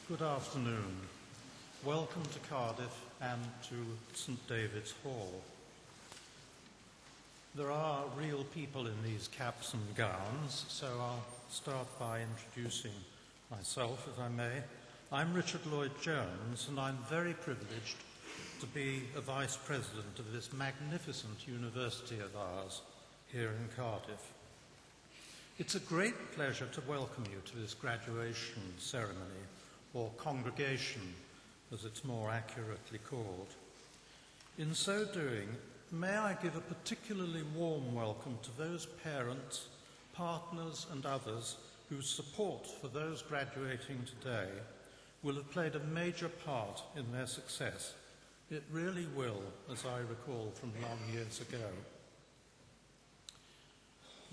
Good afternoon. Welcome to Cardiff and to St David's Hall. There are real people in these caps and gowns, so I'll start by introducing myself, if I may. I'm Richard Lloyd-Jones, and I'm very privileged to be a Vice President of this magnificent university of ours here in Cardiff. It's a great pleasure to welcome you to this graduation ceremony, or congregation, as it's more accurately called. In so doing, may I give a particularly warm welcome to those parents, partners and others whose support for those graduating today will have played a major part in their success. It really will, as I recall from long years ago.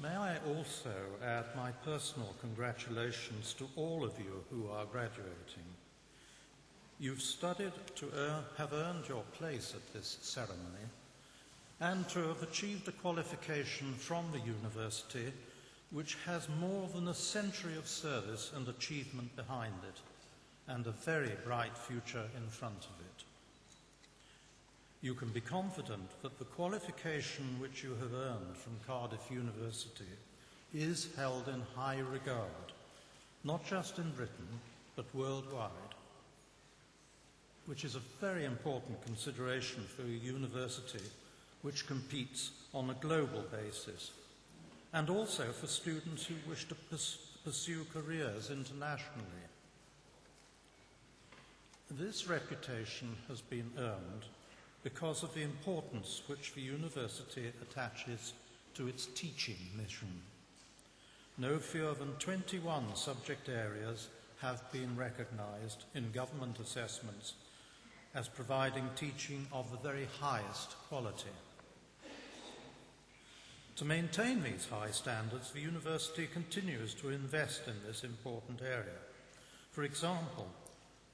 May I also add my personal congratulations to all of you who are graduating. You've studied to have earned your place at this ceremony and to have achieved a qualification from the university which has more than a century of service and achievement behind it and a very bright future in front of it. You can be confident that the qualification which you have earned from Cardiff University is held in high regard, not just in Britain, but worldwide, which is a very important consideration for a university which competes on a global basis, and also for students who wish to pursue careers internationally. This reputation has been earned because of the importance which the university attaches to its teaching mission. No fewer than 21 subject areas have been recognised in government assessments as providing teaching of the very highest quality. To maintain these high standards, the university continues to invest in this important area. For example,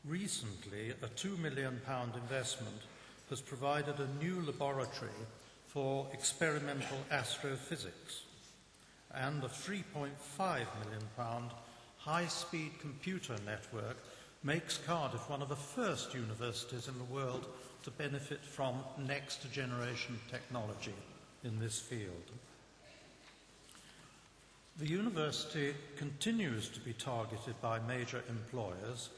recently a £2 million investment has provided a new laboratory for experimental astrophysics, and a £3.5 million high-speed computer network makes Cardiff one of the first universities in the world to benefit from next-generation technology in this field. The university continues to be targeted by major employers,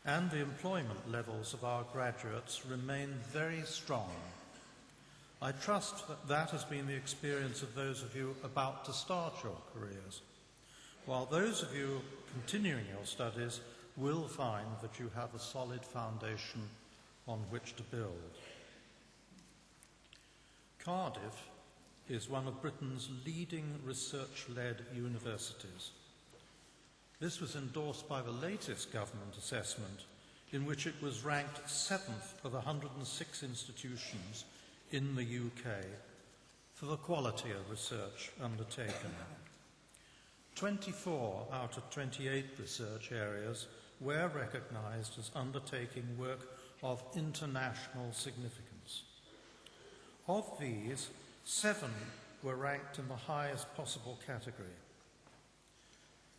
and the employment levels of our graduates remain very strong. I trust that that has been the experience of those of you about to start your careers, while those of you continuing your studies will find that you have a solid foundation on which to build. Cardiff is one of Britain's leading research-led universities. This was endorsed by the latest government assessment, in which it was ranked 7th of 106 institutions in the UK for the quality of research undertaken. 24 out of 28 research areas were recognised as undertaking work of international significance. Of these, 7 were ranked in the highest possible category.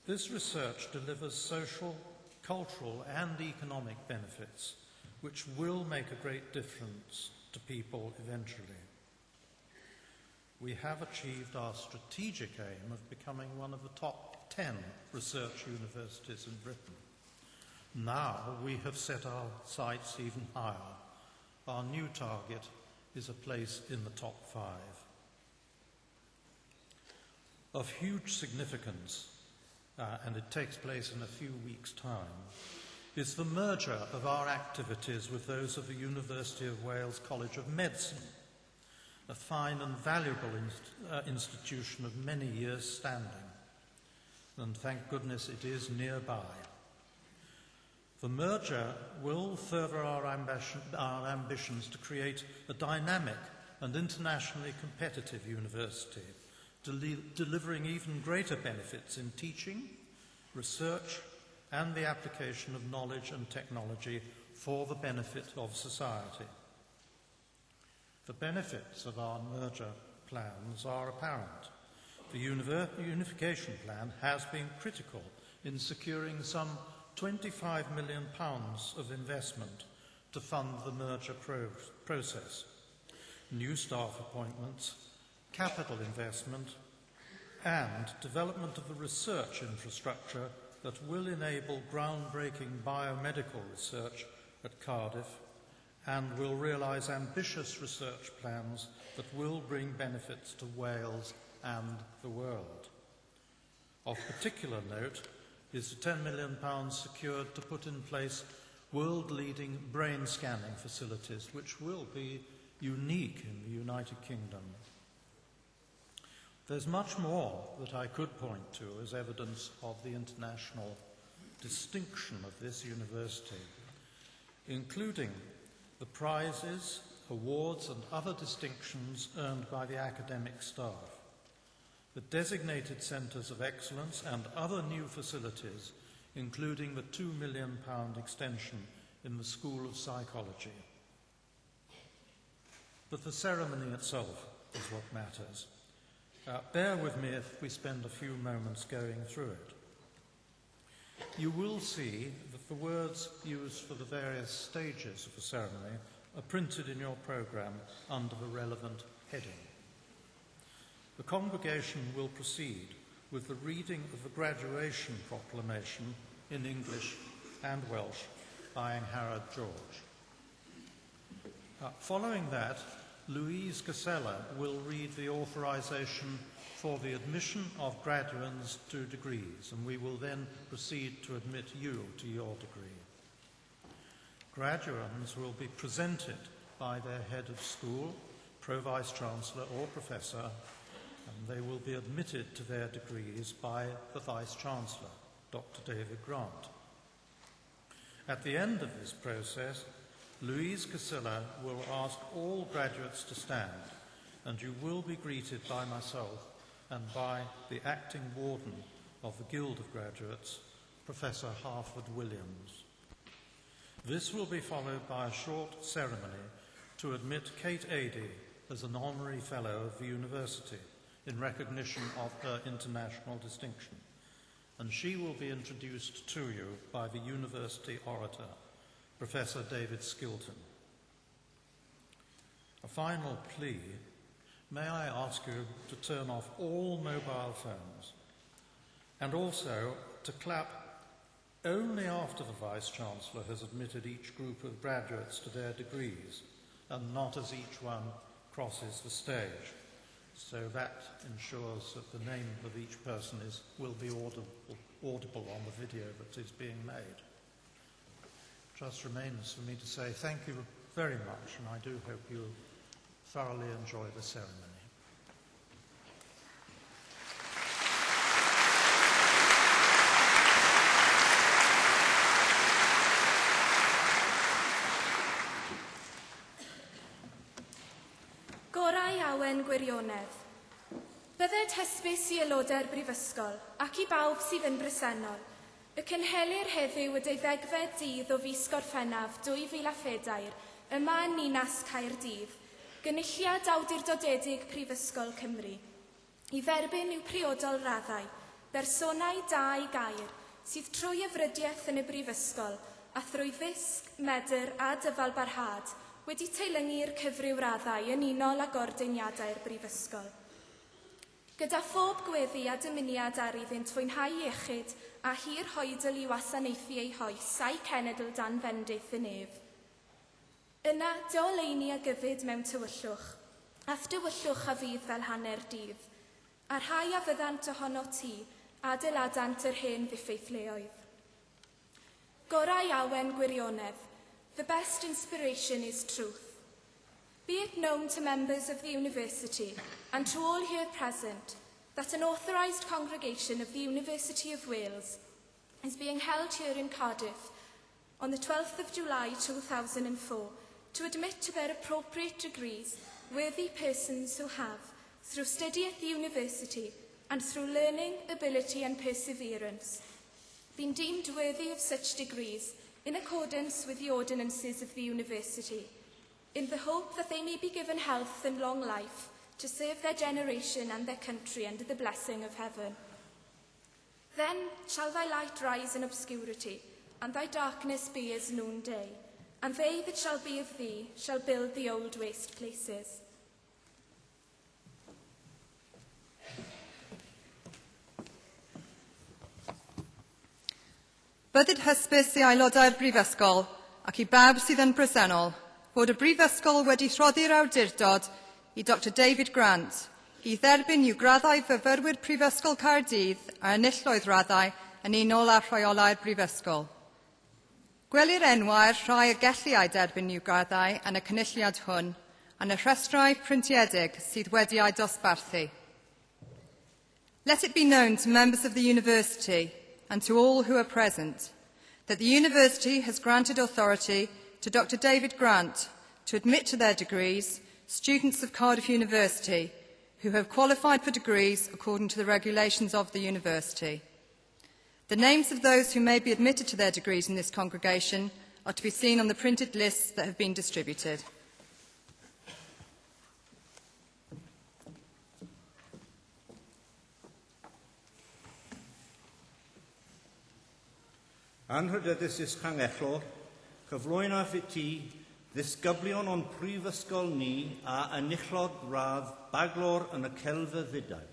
This research delivers social, cultural and economic benefits which will make a great difference to people eventually. We have achieved our strategic aim of becoming one of the top 10 research universities in Britain. Now we have set our sights even higher. Our new target is a place in the top 5. Of huge significance, and it takes place in a few weeks' time, is the merger of our activities with those of the University of Wales College of Medicine, a fine and valuable institution of many years' standing. And thank goodness it is nearby. The merger will further our ambitions to create a dynamic and internationally competitive university, delivering even greater benefits in teaching, research, and the application of knowledge and technology for the benefit of society. The benefits of our merger plans are apparent. The unification plan has been critical in securing some £25 million of investment to fund the merger process, new staff appointments, capital investment, and development of a research infrastructure that will enable groundbreaking biomedical research at Cardiff and will realise ambitious research plans that will bring benefits to Wales and the world. Of particular note is the £10 million secured to put in place world-leading brain scanning facilities, which will be unique in the United Kingdom. There's much more that I could point to as evidence of the international distinction of this university, including the prizes, awards and other distinctions earned by the academic staff, the designated centres of excellence and other new facilities, including the £2 million extension in the School of Psychology. But the ceremony itself is what matters. Bear with me if we spend a few moments going through it. You will see that the words used for the various stages of the ceremony are printed in your programme under the relevant heading. The congregation will proceed with the reading of the graduation proclamation in English and Welsh by Angharad George. Following that, Louise Casella will read the authorisation for the admission of graduands to degrees, and we will then proceed to admit you to your degree. Graduands will be presented by their head of school, pro-vice-chancellor or professor, and they will be admitted to their degrees by the vice-chancellor, Dr. David Grant. At the end of this process, Louise Casilla will ask all graduates to stand, and you will be greeted by myself and by the acting warden of the Guild of Graduates, Professor Harford Williams. This will be followed by a short ceremony to admit Kate Adey as an honorary fellow of the university in recognition of her international distinction, and she will be introduced to you by the university orator, Professor David Skilton. A final plea, may I ask you to turn off all mobile phones and also to clap only after the Vice-Chancellor has admitted each group of graduates to their degrees and not as each one crosses the stage. So that ensures that the name of each person will be audible on the video that is being made. Just remains for me to say thank you very much, and I do hope you thoroughly enjoy the ceremony. Gorau awen gwirionedd. Bydded hysbys i aelodau'r Brifysgol ac i bawb sydd yn bresennol y cynhelir heddiw y 12fed dydd o fis Gorffennaf 2014 yma yn Ninas Caerdydd, gynulliad awdurdodedig Prifysgol Cymru. I dderbyn i'w priodol raddau, bersonau da i gair sydd trwy yfrydiaeth yn y Brifysgol a thrwy fisg, medr a dyfalbarhad wedi teilyngu'r cyfryw raddau yn unol ag ordeiniadau'r Brifysgol. Gyda phob gweddi a dymuniad ar iddynt fwynhau iechyd a hir hoedl i wasanaethu ei hoes a'i cenedl dan fendith y nef. Yna, deoleini a gyfyd mewn tywyllwch, ath dywyllwch a fydd fel hanner dydd, a rhai a fyddant ohono ti adeiladant yr hen ddiffeithleoedd. Gorau awen gwirionedd, the best inspiration is truth. Be it known to members of the university and to all here present that an authorised congregation of the University of Wales is being held here in Cardiff on the 12th of July 2004 to admit to their appropriate degrees worthy persons who have, through study at the university and through learning, ability and perseverance, been deemed worthy of such degrees in accordance with the ordinances of the university, in the hope that they may be given health and long life to serve their generation and their country under the blessing of heaven. Then shall thy light rise in obscurity, and thy darkness be as noonday, and they that shall be of thee shall build the old waste places. Byddid hysbys i aelodau'r Brifysgol ac i bawb sydd yn bresennol fod y Brifysgol wedi rhoddi'r awdurdod i Dr David Grant i dderbyn i'w graddau fyfyrwyr Prifysgol Cardydd a enilloedd raddau yn unol â rheolau'r Brifysgol. Gwelir enwau'r rhai y gellu ei derbyn i'w graddau yn y cynulliad hwn yn y rhestrau pryntiedig sydd wedi ei dosbarthu. Let it be known to members of the University and to all who are present that the University has granted authority to Dr David Grant to admit to their degrees students of Cardiff University who have qualified for degrees according to the regulations of the University. The names of those who may be admitted to their degrees in this congregation are to be seen on the printed lists that have been distributed. Anrhydedus Llangellor, cyflwynodd i ti ddisgyblion o'n prifysgol ni a enillodd radd baglor yn y celfydd ddydau.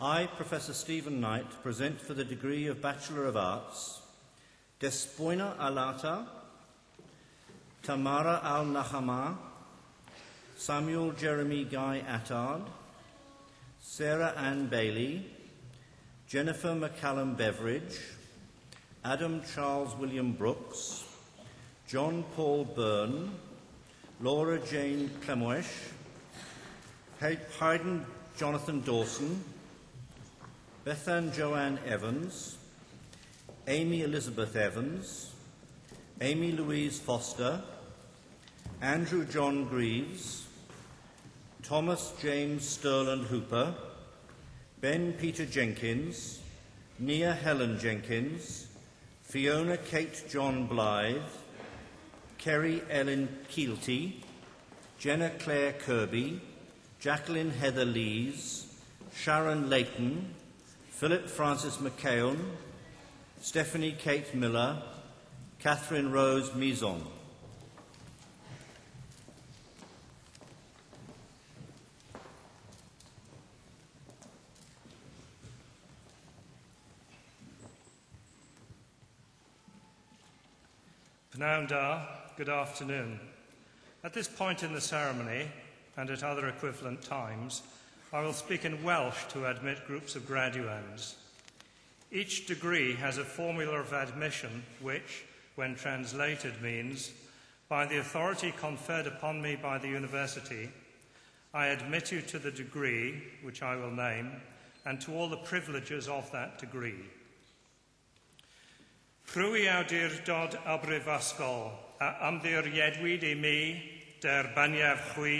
I, Professor Stephen Knight, present for the degree of Bachelor of Arts, Despoina Alata, Tamara Al-Nahama, Samuel Jeremy Guy Attard, Sarah Ann Bailey, Jennifer McCallum Beveridge, Adam Charles William Brooks, John Paul Byrne, Laura Jane Clemoesh, Hayden Jonathan Dawson, Bethan Joanne Evans, Amy Elizabeth Evans, Amy Louise Foster, Andrew John Greaves, Thomas James Sterland Hooper, Ben Peter Jenkins, Nia Helen Jenkins, Fiona Kate John Blythe, Kerry Ellen Keelty, Jenna Claire Kirby, Jacqueline Heather Lees, Sharon Layton, Philip Francis McKeown, Stephanie Kate Miller, Catherine Rose Mison. Pnawn da, good afternoon. At this point in the ceremony, and at other equivalent times, I will speak in Welsh to admit groups of graduands. Each degree has a formula of admission which, when translated, means, by the authority conferred upon me by the University, I admit you to the degree, which I will name, and to all the privileges of that degree. Prwy awdurdod y Brifysgol a ymddiriedwyd I mi derbaniaf chwi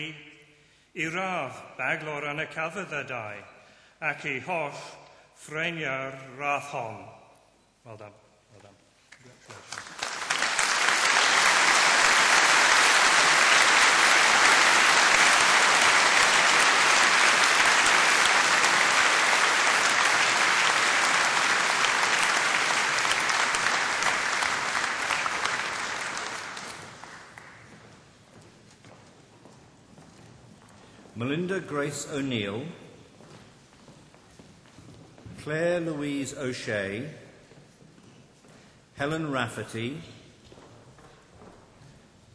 I radd baglor yn y celfyddydau ac I holl ffreinio'r radd hon. Well done. Well done. Congratulations. Melinda Grace O'Neill, Claire Louise O'Shea, Helen Rafferty,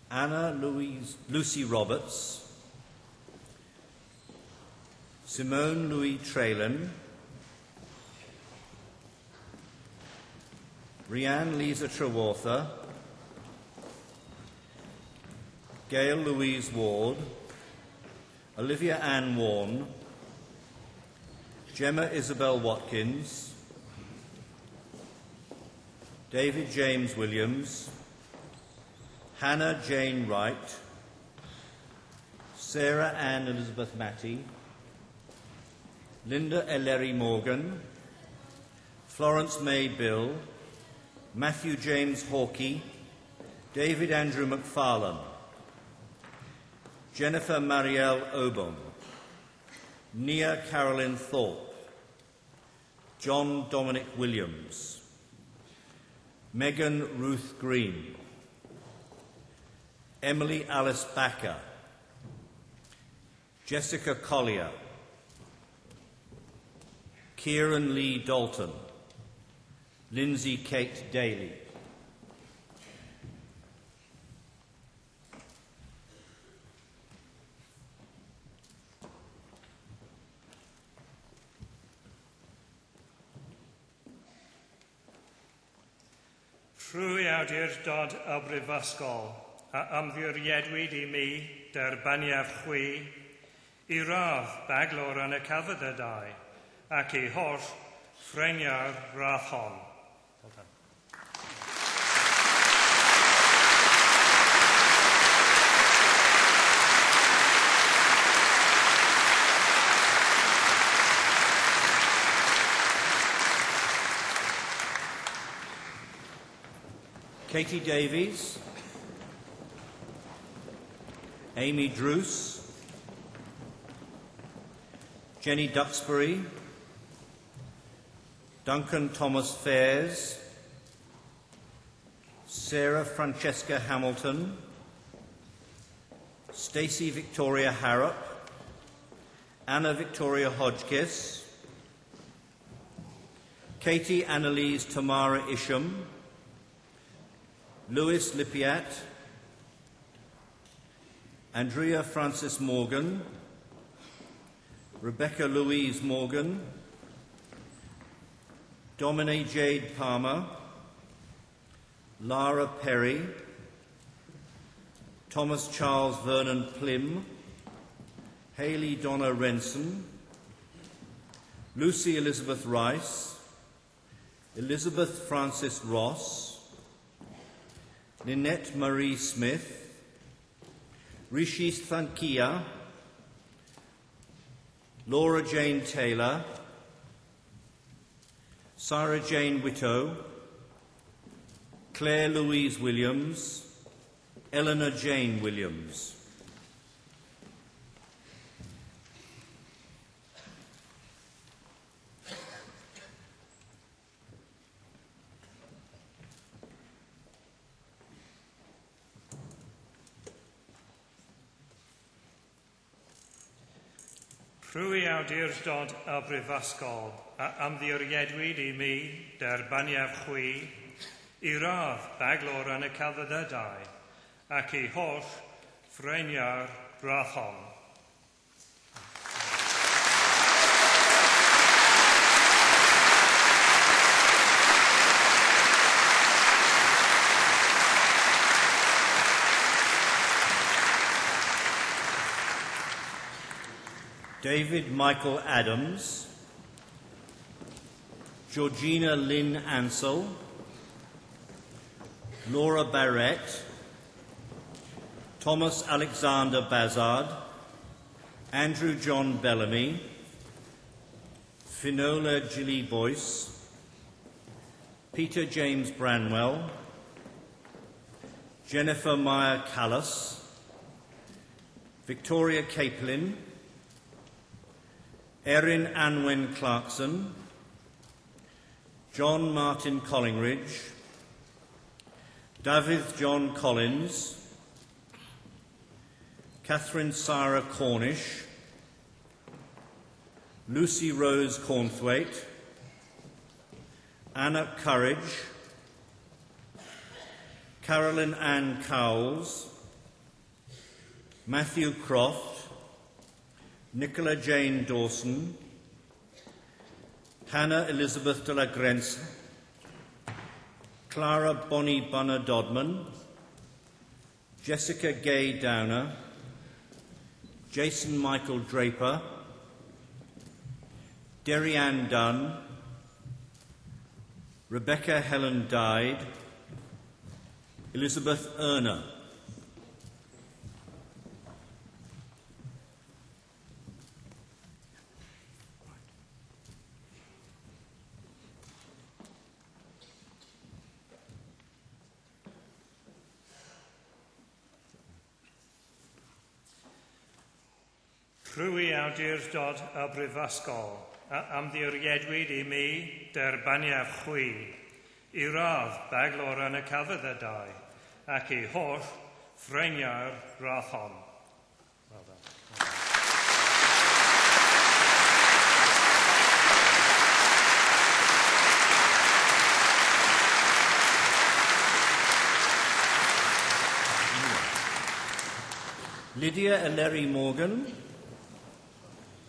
Anna Lucy Roberts, Simone Louis Traylon, Rhianne Lisa Trewartha, Gail Louise Ward, Olivia Ann Warne, Gemma Isabel Watkins, David James Williams, Hannah Jane Wright, Sarah Ann Elizabeth Matty, Linda Ellery Morgan, Florence May Bill, Matthew James Hawkey, David Andrew McFarlane, Jennifer Marielle Obon, Nia Carolyn Thorpe, John Dominic Williams, Megan Ruth Green, Emily Alice Backer, Jessica Collier, Kieran Lee Dalton, Lindsay Kate Daly. Trwy awdurdod y brifysgol a ymddiriedwyd I mi derbaniaf chwi I radd baglor yn y cyfydydau ac I holl ffreniau'r radd hon. Katie Davies, Amy Druce, Jenny Duxbury, Duncan Thomas Fairs, Sarah Francesca Hamilton, Stacey Victoria Harrop, Anna Victoria Hodgkiss, Katie Annalise Tamara Isham, Louis Lippiat, Andrea Francis Morgan, Rebecca Louise Morgan, Dominique Jade Palmer, Lara Perry, Thomas Charles Vernon Plim, Hayley Donna Renson, Lucy Elizabeth Rice, Elizabeth Francis Ross, Ninette Marie Smith, Rishi Thankia, Laura Jane Taylor, Sarah Jane Whittow, Claire Louise Williams, Eleanor Jane Williams. Trwy awdurdod y brifysgol a ymddiriedwyd I mi derbaniaf chwi I radd baglor yn y celfyddydau ac I holl ffreniau'r radd hon. David Michael Adams, Georgina Lynn Ansell, Laura Barrett, Thomas Alexander Bazard, Andrew John Bellamy, Finola Gilly Boyce, Peter James Branwell, Jennifer Meyer Callas, Victoria Capelin, Erin Anwen Clarkson, John Martin Collingridge, David John Collins, Catherine Sarah Cornish, Lucy Rose Cornthwaite, Anna Courage, Carolyn Ann Cowles, Matthew Croft, Nicola Jane Dawson, Hannah Elizabeth de la Grence, Clara Bonnie Bunner Dodman, Jessica Gay Downer, Jason Michael Draper, Derry Ann Dunn, Rebecca Helen Dyde, Elizabeth Erner. Trwy awdurdod y brifysgol a ymddiriedwyd I mi derbaniaf chwi I radd baglor yn y celfyddydau, ac I holl ffreiniau'r radd hon. Well done. Lydia Ellery Morgan,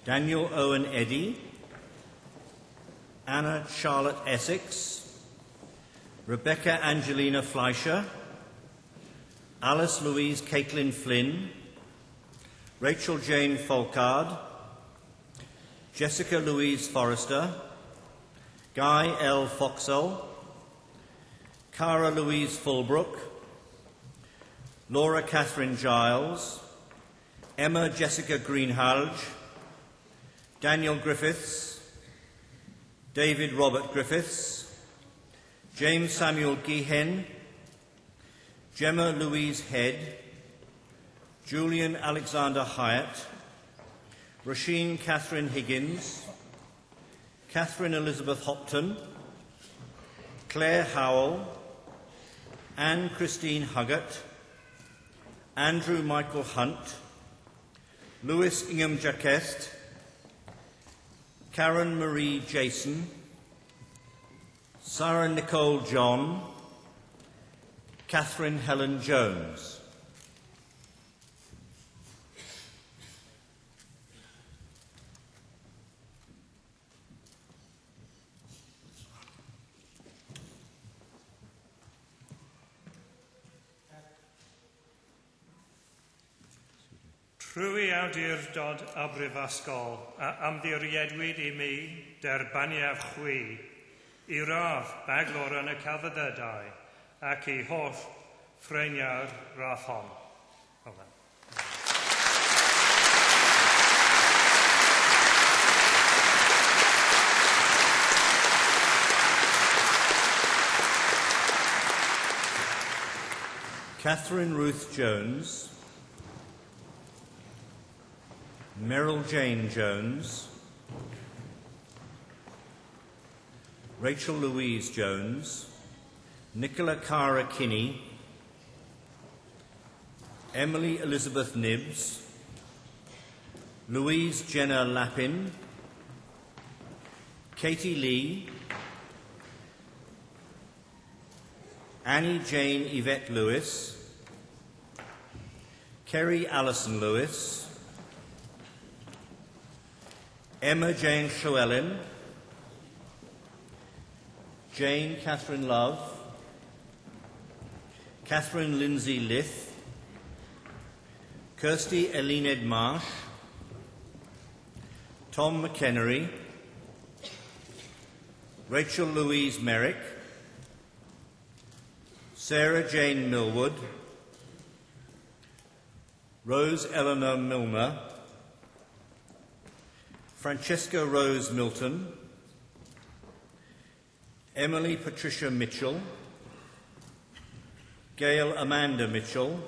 Daniel Owen Eddy, Anna Charlotte Essex, Rebecca Angelina Fleischer, Alice Louise Caitlin Flynn, Rachel Jane Folcard, Jessica Louise Forrester, Guy L. Foxell, Cara Louise Fulbrook, Laura Catherine Giles, Emma Jessica Greenhalgh, Daniel Griffiths, David Robert Griffiths, James Samuel Geehan, Gemma Louise Head, Julian Alexander Hyatt, Rasheen Catherine Higgins, Catherine Elizabeth Hopton, Claire Howell, Anne Christine Huggett, Andrew Michael Hunt, Louis Ingham Jacquest, Karen Marie Jason, Sarah Nicole John, Catherine Helen Jones. Trwy awdurdod a brifysgol a ymddiriedwyd I mi derbaniaf chwi I radd baglor yn y celfyddydau ac I holl ffreiniau'r radd hon. Well done. Catherine Ruth Jones, Meryl Jane Jones, Rachel Louise Jones, Nicola Cara Kinney, Emily Elizabeth Nibbs, Louise Jenna Lappin, Katie Lee, Annie Jane Yvette Lewis, Kerry Alison Lewis, Emma Jane Llewellyn, Jane Catherine Love, Catherine Lindsay Lith, Kirsty Elined Marsh, Tom McKennery, Rachel Louise Merrick, Sarah Jane Millwood, Rose Eleanor Milner, Francesca Rose Milton, Emily Patricia Mitchell, Gail Amanda Mitchell,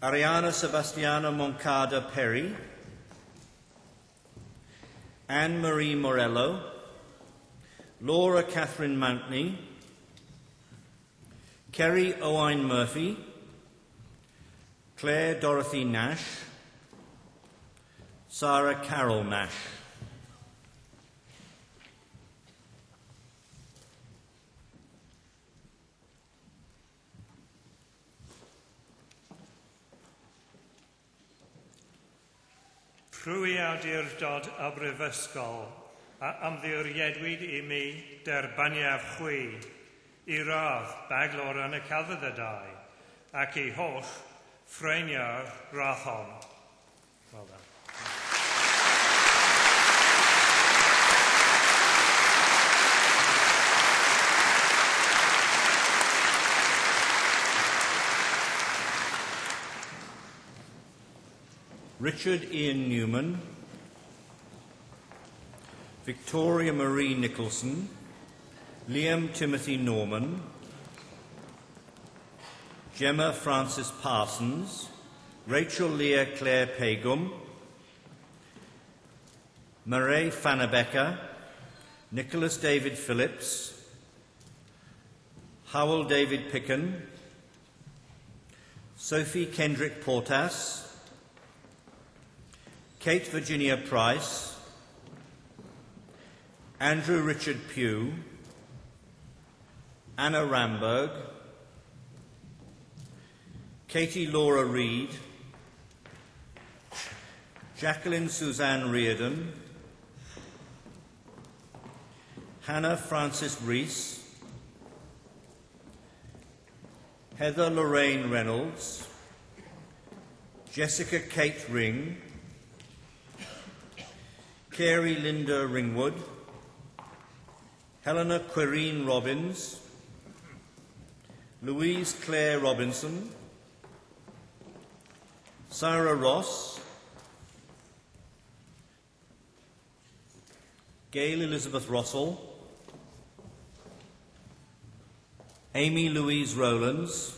Ariana Sebastiana Moncada Perry, Anne-Marie Morello, Laura Catherine Mountney, Kerry Owain Murphy, Claire Dorothy Nash, Sarah Carol Nash. Trwy awdurdod a brifysgol a ymddiriedwyd I mi derbaniaf chwi I radd baglor yn y celfyddydau ac I holl ffreiniau'r radd hon. Well done. Richard Ian Newman, Victoria Marie Nicholson, Liam Timothy Norman, Gemma Frances Parsons, Rachel Leah Claire Pagum, Murray Fannabecker, Nicholas David Phillips, Howell David Picken, Sophie Kendrick Portas, Kate Virginia Price, Andrew Richard Pugh, Anna Ramberg, Katie Laura Reid, Jacqueline Suzanne Reardon, Hannah Frances Rees, Heather Lorraine Reynolds, Jessica Kate Ring, Carey Linda Ringwood, Helena Quirine Robbins, Louise Clare Robinson, Sarah Ross, Gail Elizabeth Rossell, Amy Louise Rowlands,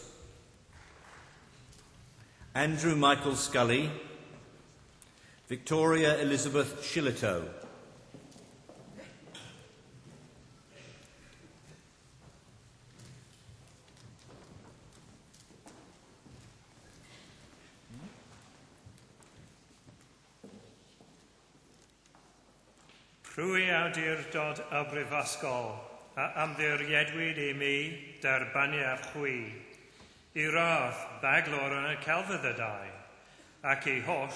Andrew Michael Scully, Victoria Elizabeth Shillito. Rwy awdurdod y brifysgol a ymddiriedwyd I mi derbaniaf chwi I radd baglor yn y celfyddydau ac I holl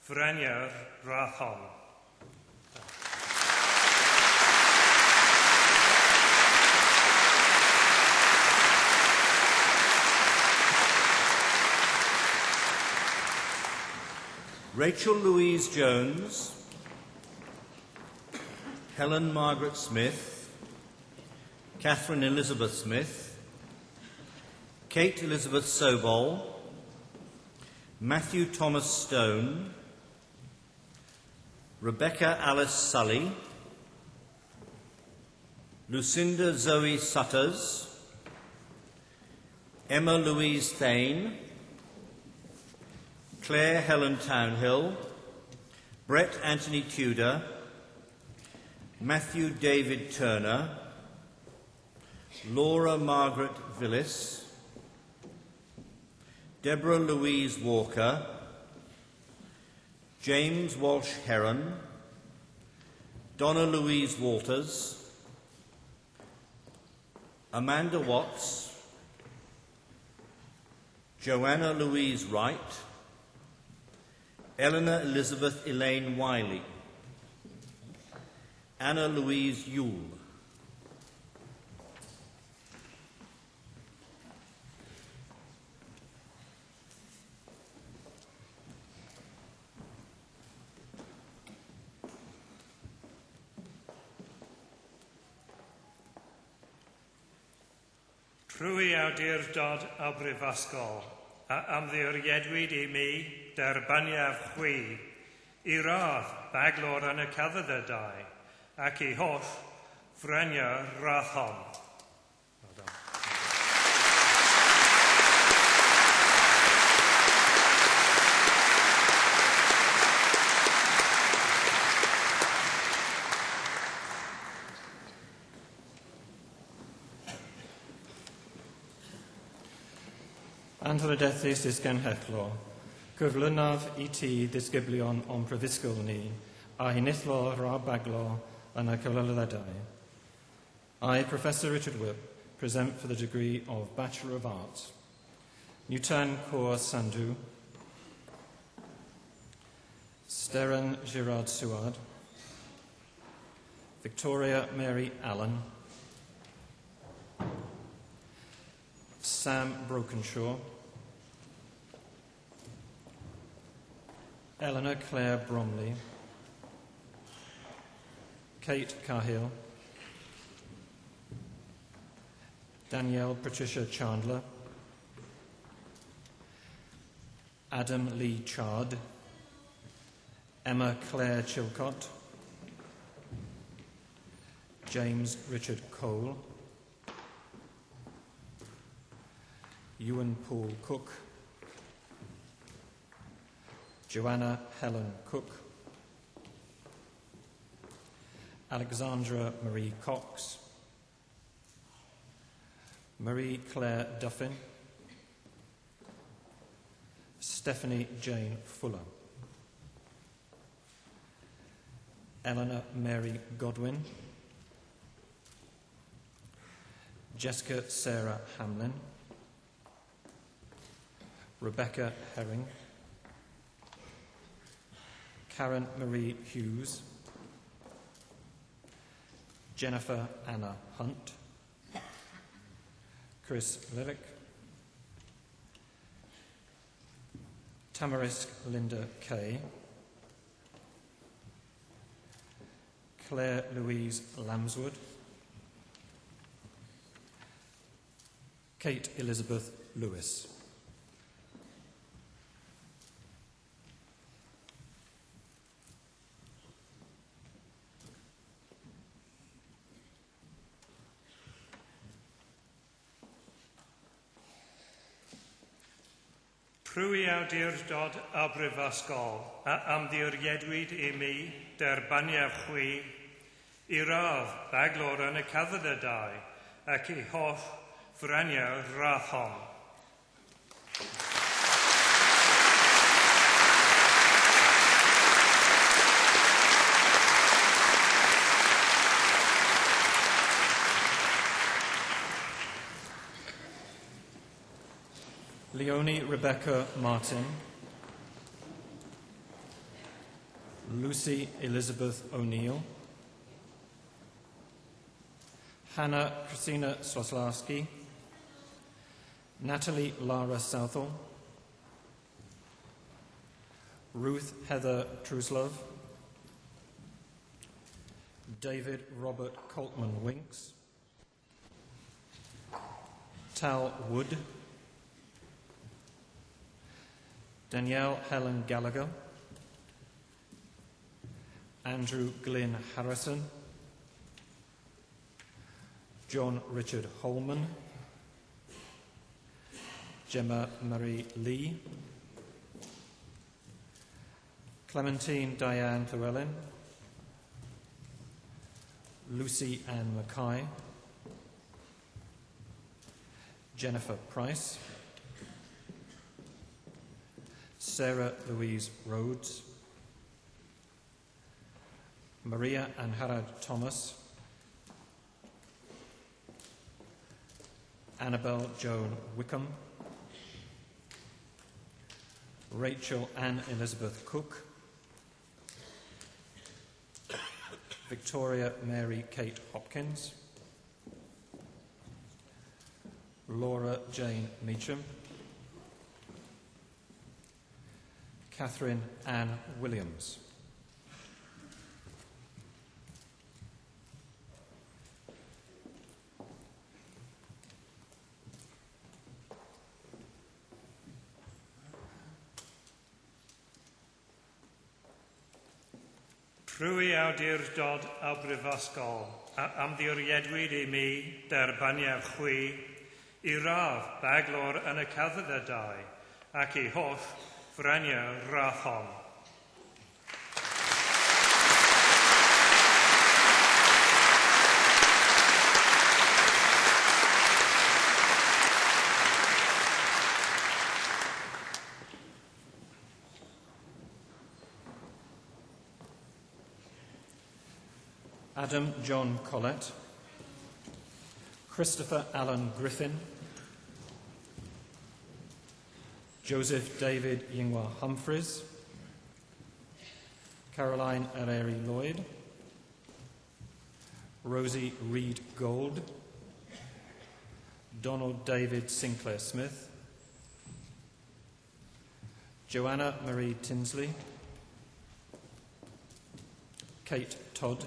freniau'r radd hon. Rachel Louise Jones, Helen Margaret Smith, Catherine Elizabeth Smith, Kate Elizabeth Sobol, Matthew Thomas Stone, Rebecca Alice Sully, Lucinda Zoe Sutters, Emma Louise Thane, Claire Helen Townhill, Brett Anthony Tudor, Matthew David Turner, Laura Margaret Villis, Deborah Louise Walker, James Walsh Heron, Donna Louise Walters, Amanda Watts, Joanna Louise Wright, Eleanor Elizabeth Elaine Wiley, Anna Louise Yule. Rwy awdurdod y brifysgol a ymddiriedwyd I mi derbaniaf chwi I radd baglor yn y celfyddydau ac I holl freniau'r radd hon. Anrhydethus ysgenhedlo, cyflynaf I ti ddisgyblion o'n prifysgol ni, a hinithlo ra baglo yn y cyflyddydau. I, Professor Richard Whip, present for the degree of Bachelor of Arts. Nutan Kaur Sandhu, Steren Girard Suard, Victoria Mary Allen, Sam Brokenshaw, Eleanor Claire Bromley, Kate Cahill, Danielle Patricia Chandler, Adam Lee Chard, Emma Claire Chilcott, James Richard Cole, Ewan Paul Cook, Joanna Helen Cook, Alexandra Marie Cox, Marie Claire Duffin, Stephanie Jane Fuller, Eleanor Mary Godwin, Jessica Sarah Hamlin, Rebecca Herring, Karen Marie Hughes, Jennifer Anna Hunt, Chris Lyric, Tamarisk Linda Kay, Claire Louise Lambswood, Kate Elizabeth Lewis. Prwy awdurdod a brifysgol a ymddiriedwyd I mi derbaniaf chwi I radd baglor yn y cyfydydau ac I holl franiau radd hon. Leonie Rebecca Martin, Lucy Elizabeth O'Neill, Hannah Christina Sloslarski, Natalie Lara Southall, Ruth Heather Truslove, David Robert Coltman Winks, Tal Wood, Danielle Helen Gallagher, Andrew Glyn Harrison, John Richard Holman, Gemma Marie Lee, Clementine Diane Llewellyn, Lucy Ann Mackay, Jennifer Price, Sarah Louise Rhodes, Maria Anharad Thomas, Annabel Joan Wickham, Rachel Ann Elizabeth Cook, Victoria Mary Kate Hopkins, Laura Jane Meacham, Catherine Ann Williams. Prwy awdurdod a brifysgol a ymddiriedwyd I mi derbaniaf chwi I radd baglor yn y cyfydydau ac I holl franiau radd hon. Adam John Collett, Christopher Allen Griffin, Joseph David Yingwa Humphreys, Caroline Areri Lloyd, Rosie Reed Gold, Donald David Sinclair Smith, Joanna Marie Tinsley, Kate Todd,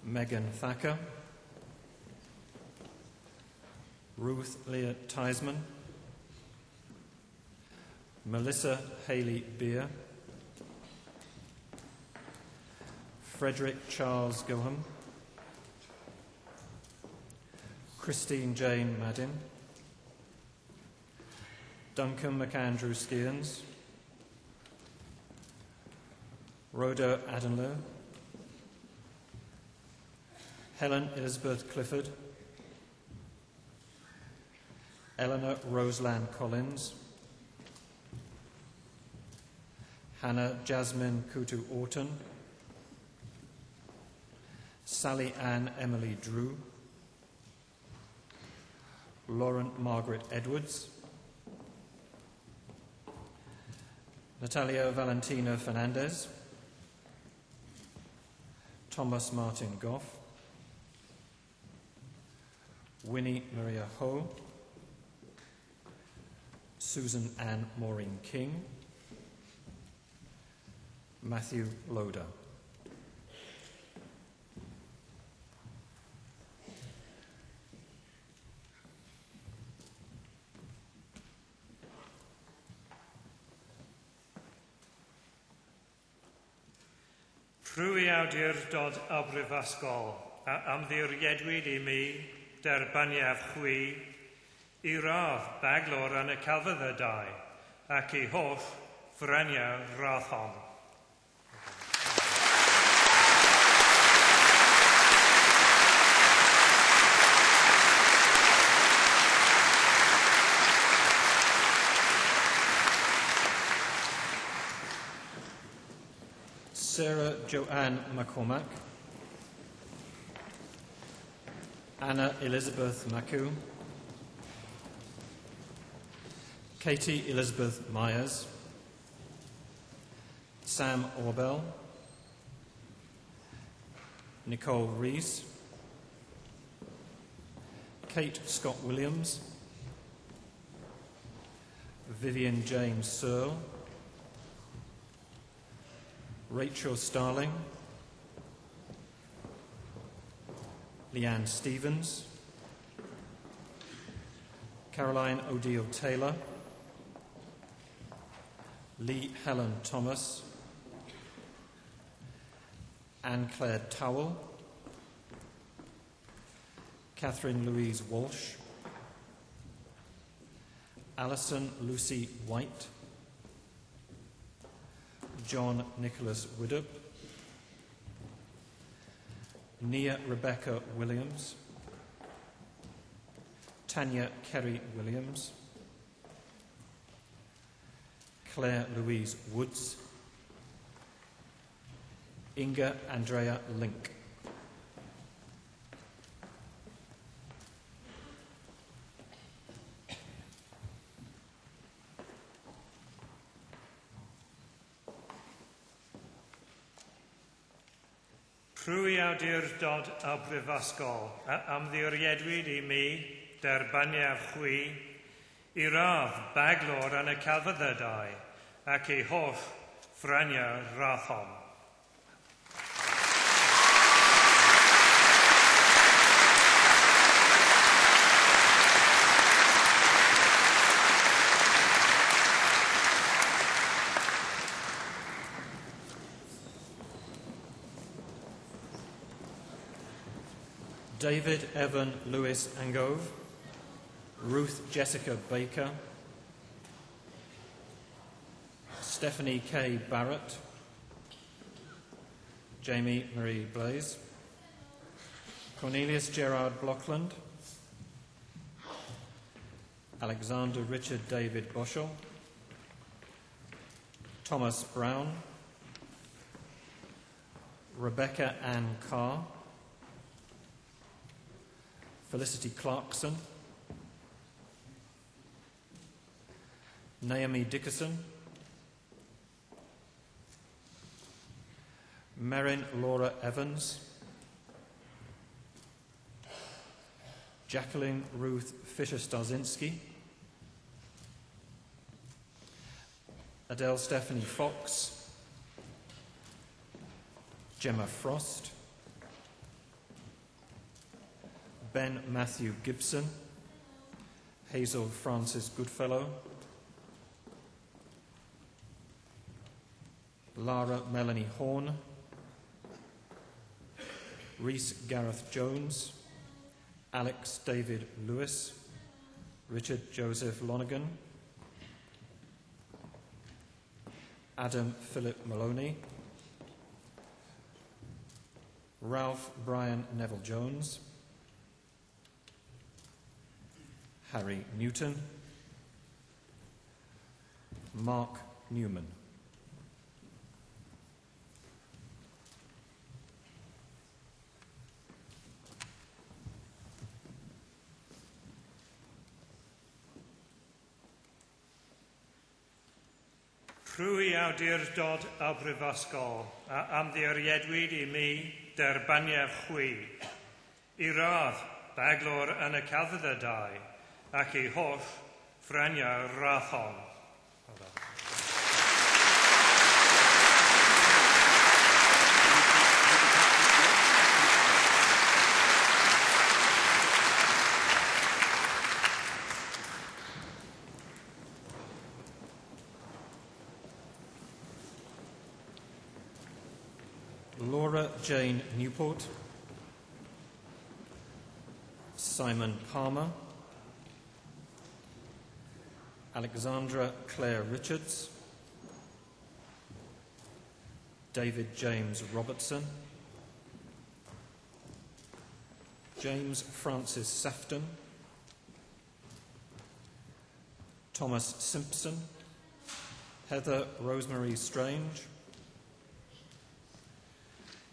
Megan Thacker, Ruth Leah Theisman, Melissa Haley Beer, Frederick Charles Gilham, Christine Jane Madden, Duncan McAndrew Skeans, Rhoda Adenlow, Helen Elizabeth Clifford, Eleanor Roseland Collins, Hannah Jasmine Kutu Orton, Sally Ann Emily Drew, Lauren Margaret Edwards, Natalia Valentina Fernandez, Thomas Martin Goff, Winnie Maria Ho, Susan Ann Maureen King, Matthew Loader. Prwy awdurdod o brifysgol a ymddiriedwyd I mi derbaniaf chwi I radd baglor yn y celfyddydau ac I holl ffreniau rathon. Sarah Joanne McCormack, Anna Elizabeth Macu, Katie Elizabeth Myers, Sam Orbell, Nicole Rees, Kate Scott Williams, Vivian James Searle, Rachel Starling, Leanne Stevens, Caroline O'Deal Taylor, Lee Helen Thomas, Anne-Claire Towell, Catherine Louise Walsh, Alison Lucy White, John Nicholas Widdup, Nia Rebecca Williams, Tanya Kerry Williams, Claire Louise Woods, Inga Andrea Link. Prwy awdurdod o brifysgol a ymddiriedwyd I mi derbaniaf chwi I radd baglor yn y celfyddydau ac I holl ffreniau rathon. David Evan Lewis Angove, Ruth Jessica Baker, Stephanie K. Barrett, Jamie Marie Blaze, Cornelius Gerard Blockland, Alexander Richard David Boschel, Thomas Brown, Rebecca Ann Carr, Felicity Clarkson, Naomi Dickerson, Merrin Laura Evans, Jacqueline Ruth Fisher-Starzinski, Adele Stephanie Fox, Gemma Frost, Ben Matthew Gibson, Hazel Francis Goodfellow, Lara Melanie Horn, Rhys Gareth Jones, Alex David Lewis, Richard Joseph Lonergan, Adam Philip Maloney, Ralph Brian Neville Jones, Harry Newton, Mark Newman. Rhwy awdurdod a brifysgol a amddiriedwyd I mi derbaniaf chwi, I radd baglor yn y celfyddydau ac I holl ffraniau rathon. Laura Jane Newport, Simon Palmer, Alexandra Claire Richards, David James Robertson, James Francis Sefton, Thomas Simpson, Heather Rosemary Strange,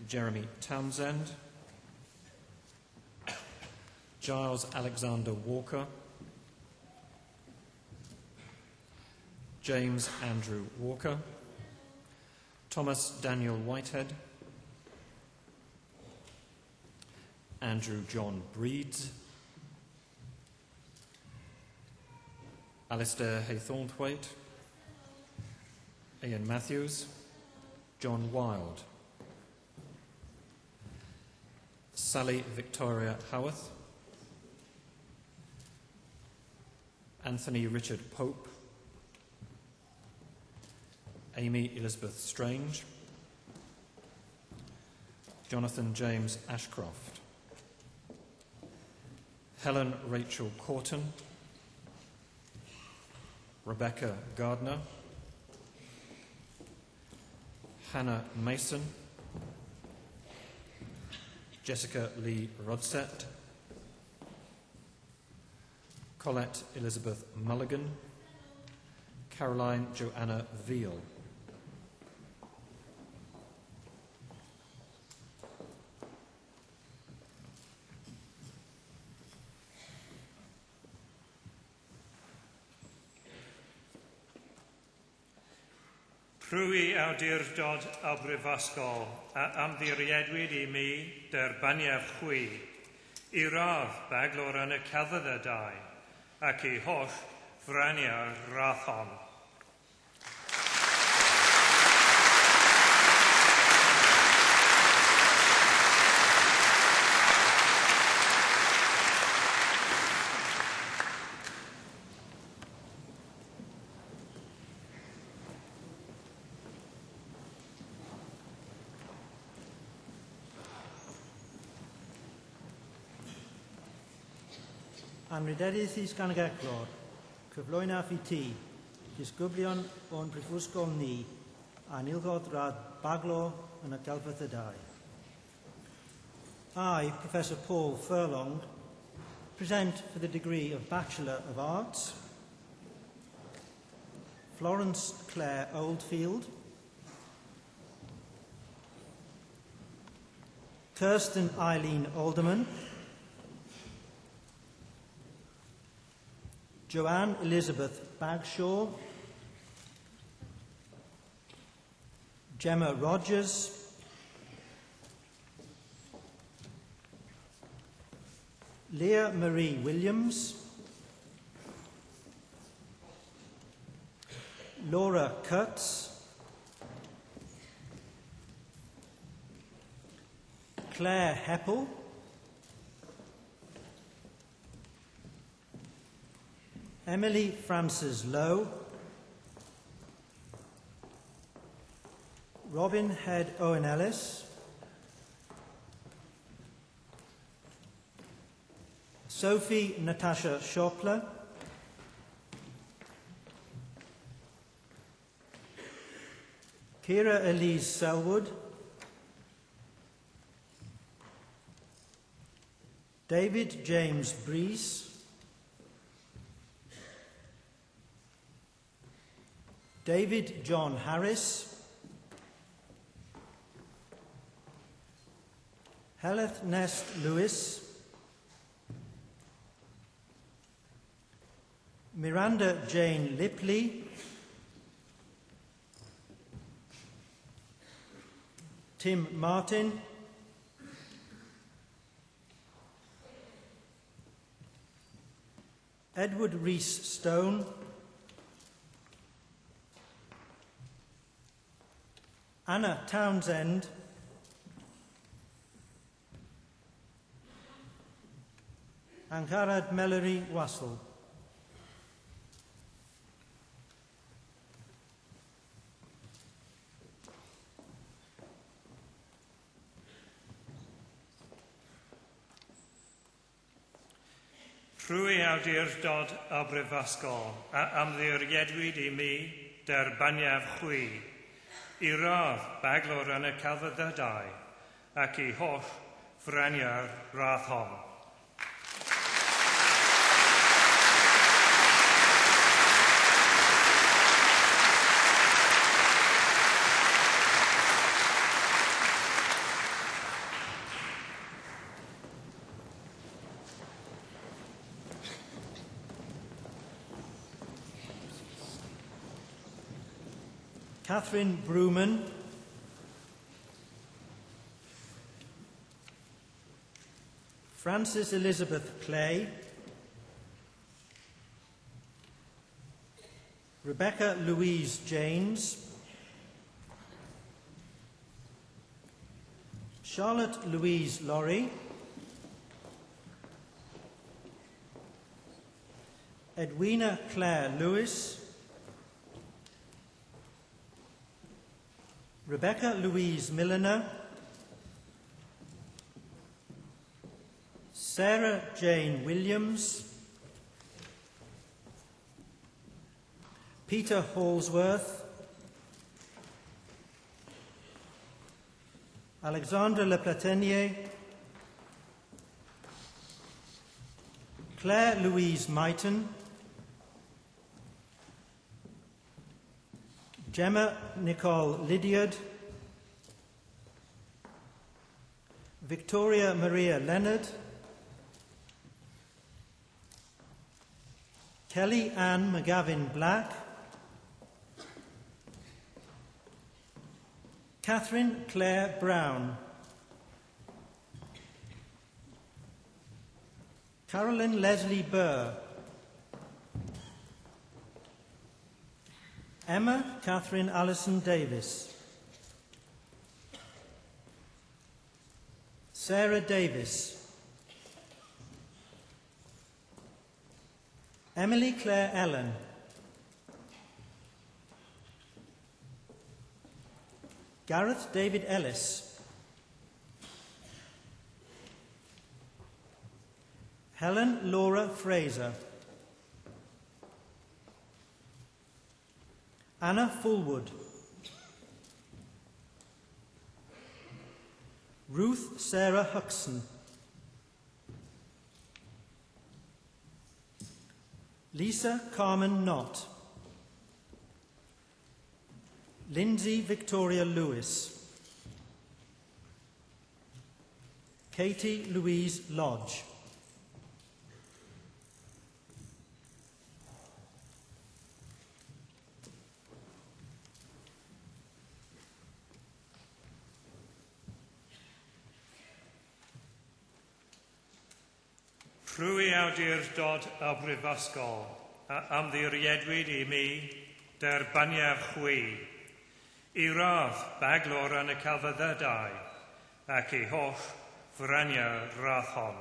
Jeremy Townsend, Giles Alexander Walker, James Andrew Walker, Thomas Daniel Whitehead, Andrew John Breeds, Alistair Haythornthwaite, Ian Matthews, John Wilde, Sally Victoria Howarth, Anthony Richard Pope, Amy Elizabeth Strange, Jonathan James Ashcroft, Helen Rachel Corton, Rebecca Gardner, Hannah Mason, Jessica Lee Rodset, Colette Elizabeth Mulligan, Caroline Joanna Veal. Rhwy awdurdod a brifysgol a amddiriedwyd I mi derbaniaf chwi, I radd baglor yn y celfyddydau ac I holl franiau rathon. Anrhydeddydd is gan y geglor, cyflwynaf I ti, disgyblion o'n brifysgol ni, a nilgod rad baglo yn y gelfyddydau. I, Professor Paul Furlong, present for the degree of Bachelor of Arts, Florence Claire Oldfield, Kirsten Eileen Alderman, Joanne Elizabeth Bagshaw, Gemma Rogers, Leah Marie Williams, Laura Kurtz, Claire Heppel, Emily Frances Lowe, Robin Head Owen Ellis, Sophie Natasha Shopler, Kira Elise Selwood, David James Breese, David John Harris, Heleth Nest Lewis, Miranda Jane Lipley, Tim Martin, Edward Rees Stone, Anna Townsend, Angharad Mellery Wassel. Rhwy awdurdod o brifysgol a ymddiriedwyd I mi derbaniaf chwi I radd baglor yn y celfyddydau ac I holl frania'r radd hon. Catherine Brewman, Frances Elizabeth Clay, Rebecca Louise James, Charlotte Louise Laurie, Edwina Claire Lewis, Rebecca Louise Milliner, Sarah Jane Williams, Peter Hallsworth, Alexandre Le Platenier, Claire Louise Myton, Gemma Nicole Lydiard, Victoria Maria Leonard, Kelly Ann McGavin Black, Catherine Claire Brown, Carolyn Leslie Burr, Emma Catherine Allison Davis, Sarah Davis, Emily Claire Ellen, Gareth David Ellis, Helen Laura Fraser, Anna Fullwood, Ruth Sarah Huxon, Lisa Carmen Knott, Lindsay Victoria Lewis, Katie Louise Lodge, Rhwy awdurdod o brifysgol a ymddiriedwyd I mi derbaniaf chwi I radd baglor yn y celfyddydau ac I holl frania'r radd hon.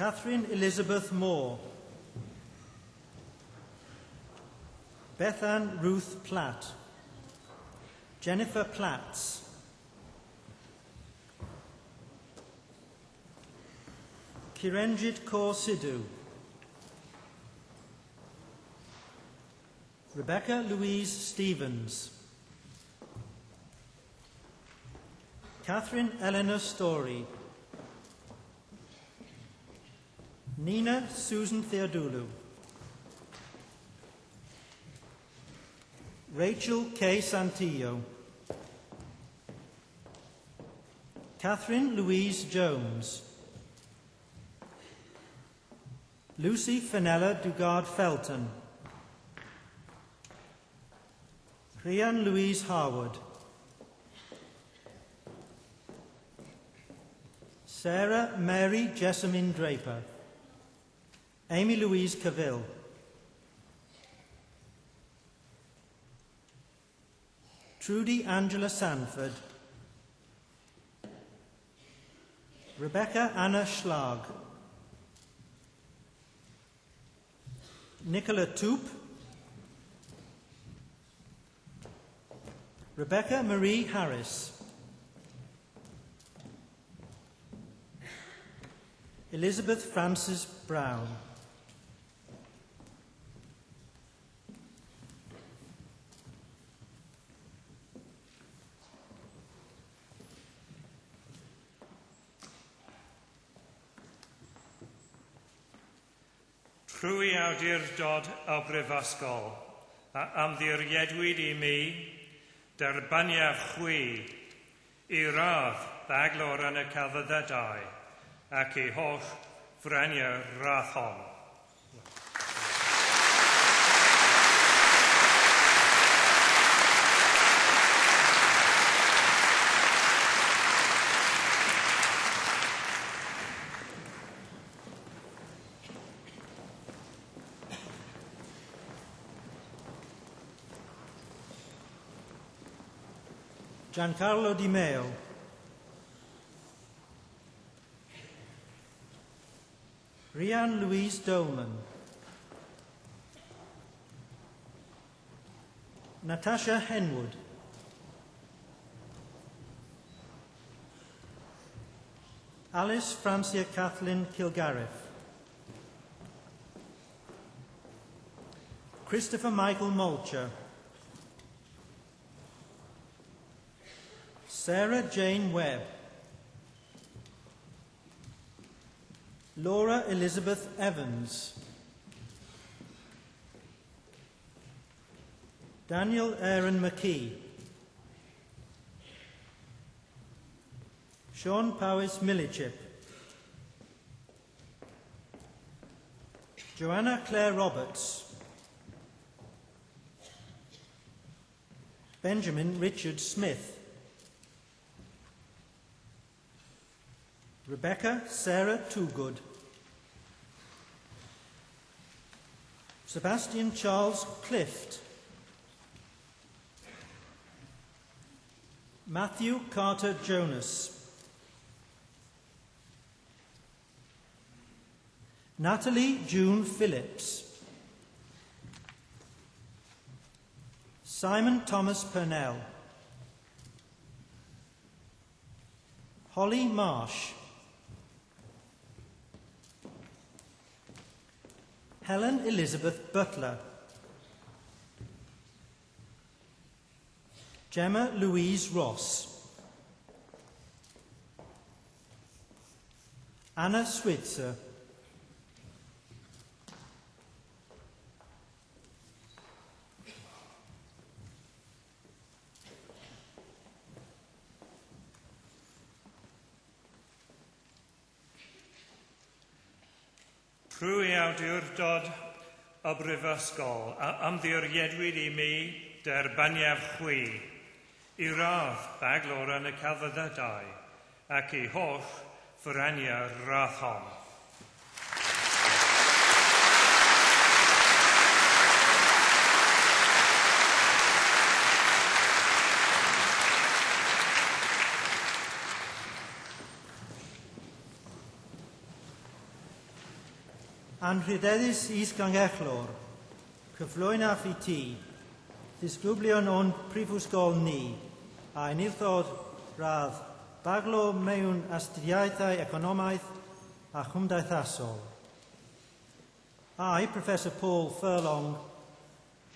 Catherine Elizabeth Moore, Bethan Ruth Platt, Jennifer Platts. Kirenjit Kaur Sidhu. Rebecca Louise Stevens. Catherine Eleanor Story. Nina Susan Theodoulou. Rachel K. Santillo. Catherine Louise Jones. Lucy Fenella Dugard Felton. Rhian Louise Harwood. Sarah Mary Jessamine Draper. Amy Louise Cavill. Trudy Angela Sanford. Rebecca Anna Schlag. Nicola Toop. Rebecca Marie Harris. Elizabeth Frances Brown. Trwy awdurdod o brifysgol, a ymddiriedwyd I mi derbaniaf chwi I radd baglor yn y celfyddydau ac I holl freniau radd hon. Giancarlo Di Meo. Rhian Louise Dolman. Natasha Henwood. Alice Francia Kathleen Kilgarriff. Christopher Michael Molcher. Sarah Jane Webb. Laura Elizabeth Evans. Daniel Aaron McKee. Sean Powis Millichip. Joanna Claire Roberts. Benjamin Richard Smith. Rebecca Sarah Toogood. Sebastian Charles Clift. Matthew Carter Jonas. Natalie June Phillips. Simon Thomas Purnell. Holly Marsh. Helen Elizabeth Butler. Gemma Louise Ross. Anna Switzer. Trwy awdurdod o brifysgol, a ymddiriedwyd I mi derbaniaf chwi I radd baglor yn y celfyddydau ac I holl ffyrania radd hon. Anrhydeddus is Gangelor, cyflwyna I ti, disgyblion o'n prifysgol ni, a enillodd radd baglo mewn astudiaethau economaidd a chymdeithasol. I, Professor Paul Furlong,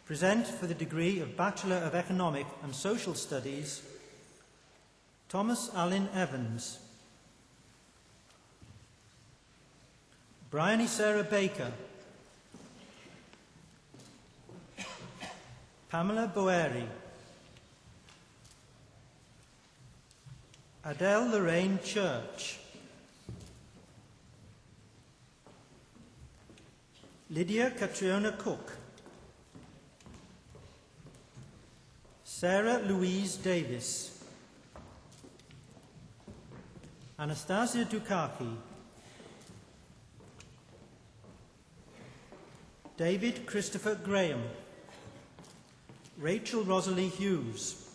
present for the degree of Bachelor of Economic and Social Studies Thomas Allen Evans, Bryony Sarah Baker, Pamela Boeri, Adele Lorraine Church, Lydia Catriona Cook, Sarah Louise Davis, Anastasia Dukaki, David Christopher Graham, Rachel Rosalie Hughes,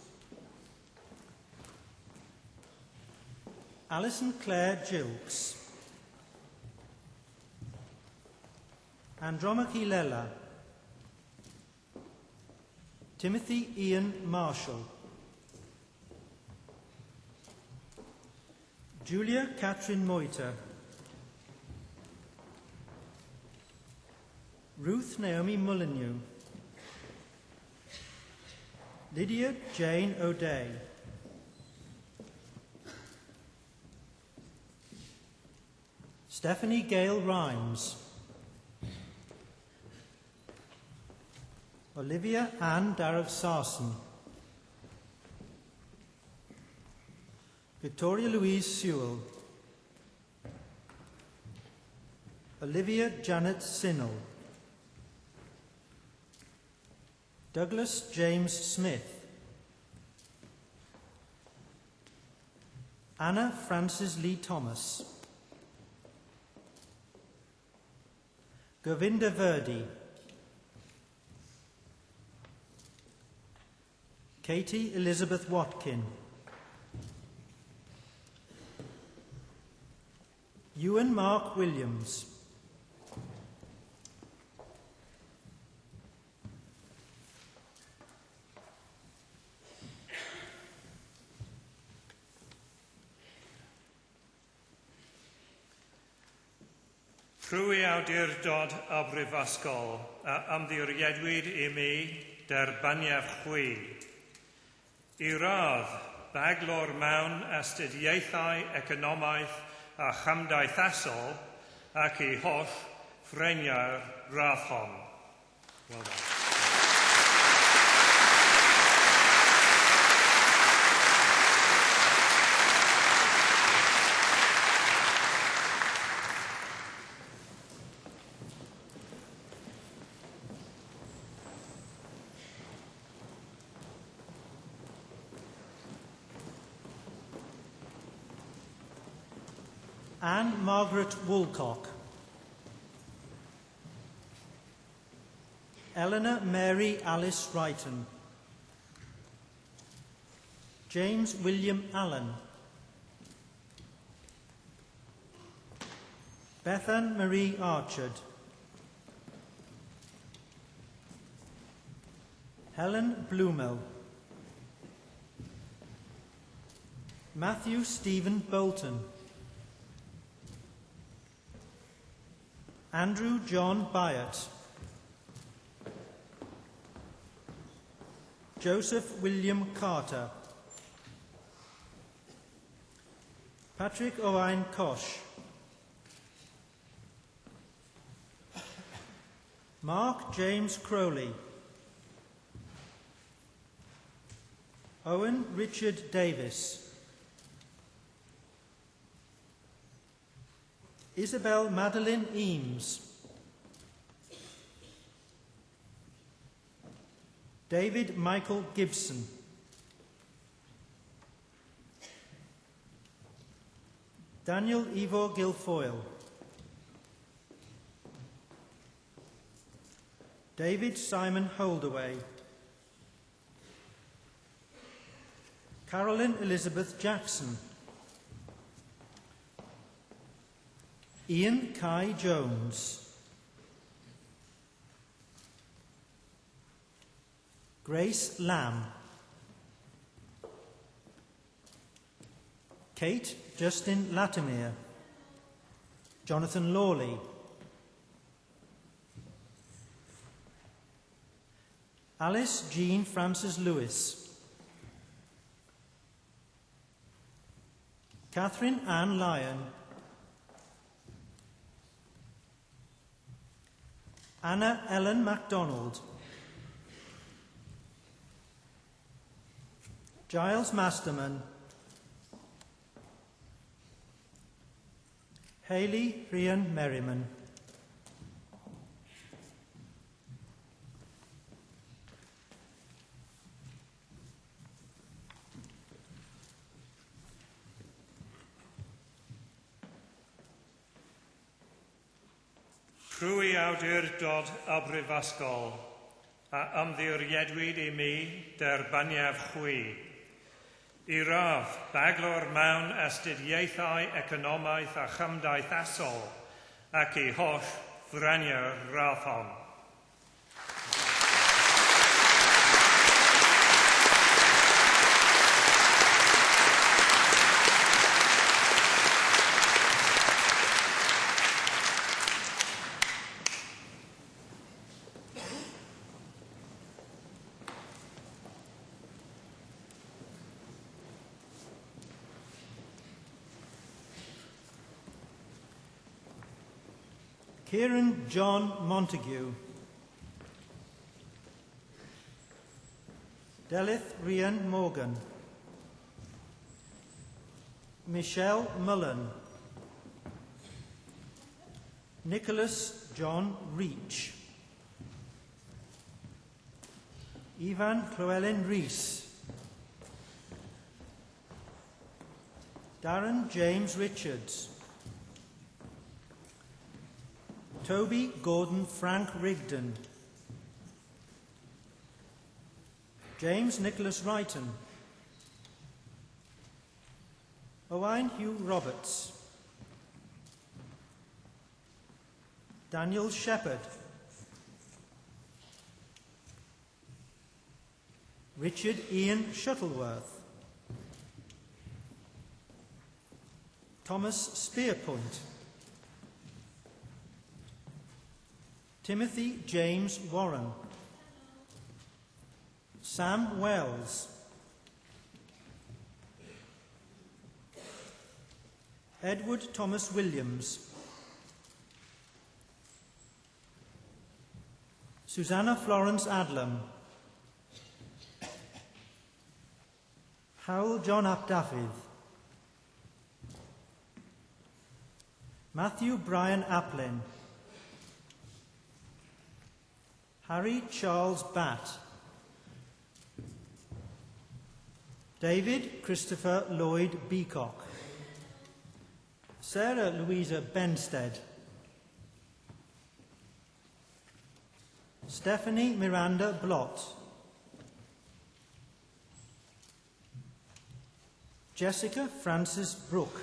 Alison Claire Gilks, Andromache Lela, Timothy Ian Marshall, Julia Catherine Moiter, Ruth Naomi Mullinew, Lydia Jane O'Day, Stephanie Gale Rhymes, Olivia Ann Darrow Sarson, Victoria Louise Sewell, Olivia Janet Sinnell, Douglas James Smith, Anna Frances Lee Thomas, Govinda Verdi, Katie Elizabeth Watkin, Ewan Mark Williams, Rhwy awdurdod a brifysgol a ymddiriedwyd I mi derbaniaf chwi. I radd baglor mewn astudiaethau economaidd a chymdeithasol ac I holl ffreniau'r radd hon. Well done. Anne Margaret Woolcock, Eleanor Mary Alice Wrighton, James William Allen, Bethan Marie Archard, Helen Blumel, Matthew Stephen Bolton, Andrew John Byatt, Joseph William Carter, Patrick Owain Kosh, Mark James Crowley, Owen Richard Davis, Isabel Madeline Eames, David Michael Gibson, Daniel Ivo Guilfoyle, David Simon Holdaway, Carolyn Elizabeth Jackson, Ian Kai Jones, Grace Lamb, Kate Justin Latimer, Jonathan Lawley, Alice Jean Frances Lewis, Catherine Ann Lyon, Anna Ellen MacDonald, Giles Masterman, Hayley Rhian Merriman, Rwy awdurdod a brifysgol a ymddiriedwyd I mi derbaniaf chwi. I radd baglor mewn astudiaethau economaeth a chymdeithasol ac I holl franiau rathon. Kieran John Montague, Delith Rhian Morgan, Michelle Mullen, Nicholas John Reach, Ivan Llewellyn Rees, Darren James Richards, Toby Gordon Frank Rigdon, James Nicholas Wrighton, Owain Hugh Roberts, Daniel Shepherd, Richard Ian Shuttleworth, Thomas Spearpoint, Timothy James Warren, Sam Wells, Edward Thomas Williams, Susanna Florence Adlam, Howell John Apdafydd, Matthew Brian Applin, Harry Charles Batt, David Christopher Lloyd Beacock, Sarah Louisa Benstead, Stephanie Miranda Blott, Jessica Frances Brooke,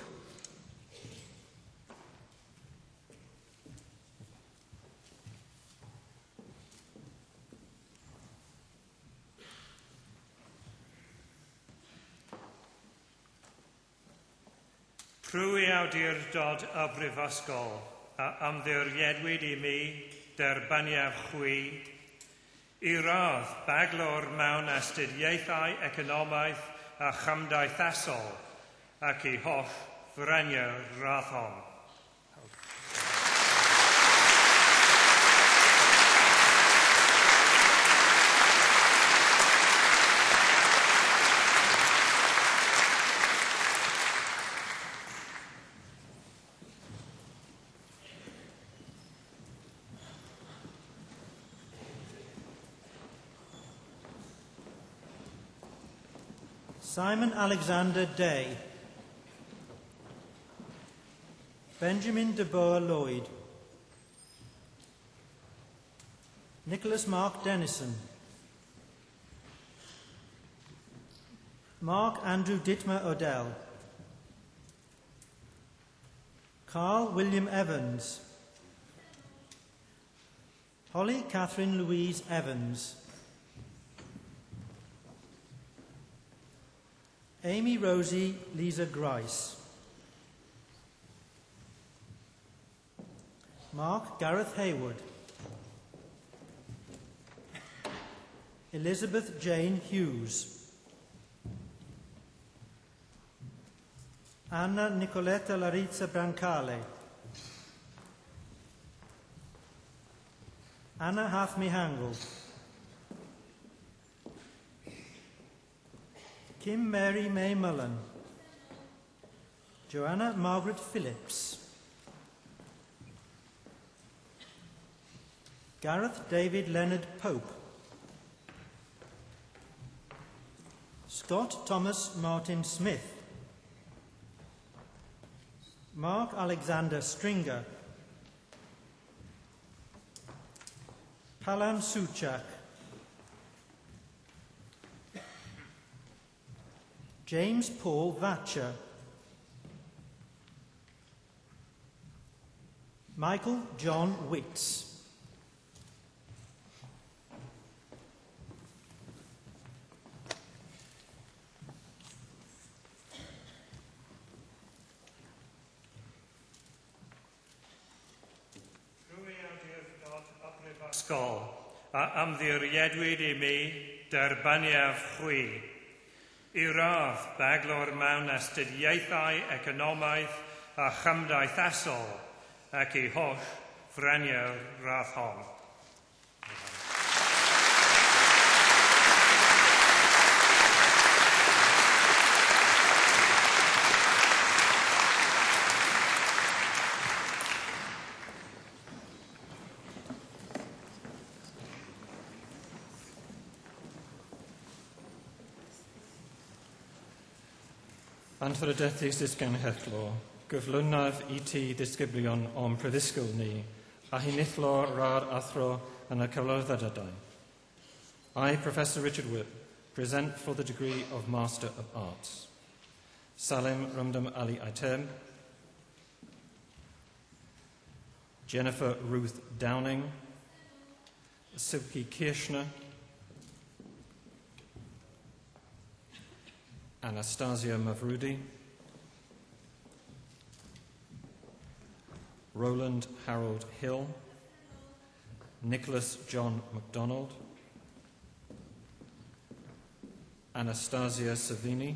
Rwy awdurdod y brifysgol a ymddiriedwyd I mi derbaniaf chwi. I radd baglor mewn astudiaethau economaeth a chymdeithasol ac I holl franiau rathon. Simon Alexander Day, Benjamin de Boer Lloyd, Nicholas Mark Dennison, Mark Andrew Dittmer Odell, Carl William Evans, Holly Catherine Louise Evans, Amy Rosie Lisa Grice. Mark Gareth Haywood. Elizabeth Jane Hughes. Anna Nicoletta Larizza Brancale. Anna Half-Mihangle. Kim Mary May Mullen. Joanna Margaret Phillips. Gareth David Leonard Pope. Scott Thomas Martin Smith. Mark Alexander Stringer. Palam Suchak. James Paul Vatcher. Michael John Witts. Ysgol, a ymddiriedwyd I mi derbaniaf chwi. I radd baglor mewn astudiaethau economaidd a chymdeithasol ac I holl franiawr radd hon. Anffyrdethus ysgenhedlo, gyflynaf I ti ddisgyblion o'n prifysgol ni, a hinithlo rar athro yn y cyflwyddadau. I, Professor Richard Whip, present for the degree of Master of Arts. Salim Rumdam Ali Aitem, Jennifer Ruth Downing, Silke Kirschner, Anastasia Mavrudi, Roland Harold Hill, Nicholas John MacDonald, Anastasia Savini,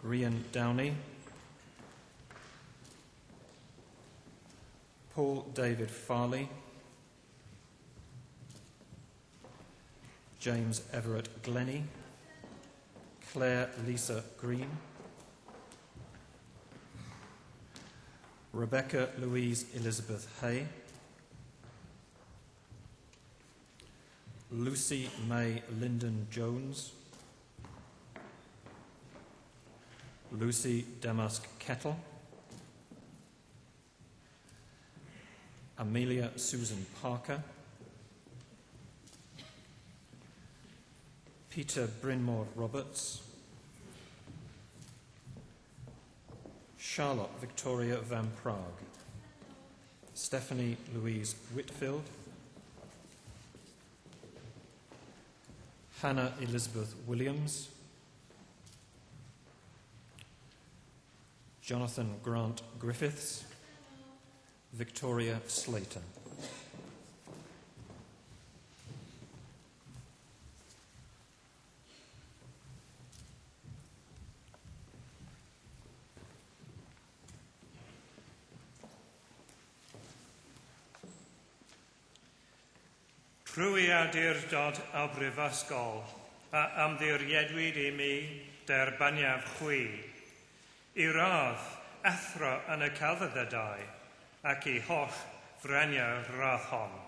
Rian Downey, Paul David Farley, James Everett Glennie, Claire Lisa Green, Rebecca Louise Elizabeth Hay, Lucy May Lyndon Jones, Lucy Damask Kettle, Amelia Susan Parker, Peter Brynmore Roberts, Charlotte Victoria Van Prague, Stephanie Louise Whitfield, Hannah Elizabeth Williams, Jonathan Grant Griffiths, Victoria Slater. Trwyadurdod o brifysgol a ymddiriedwyd I mi derbaniaf chwi. I radd athro yn y celfyddydau ac I holl franiawr radd hon.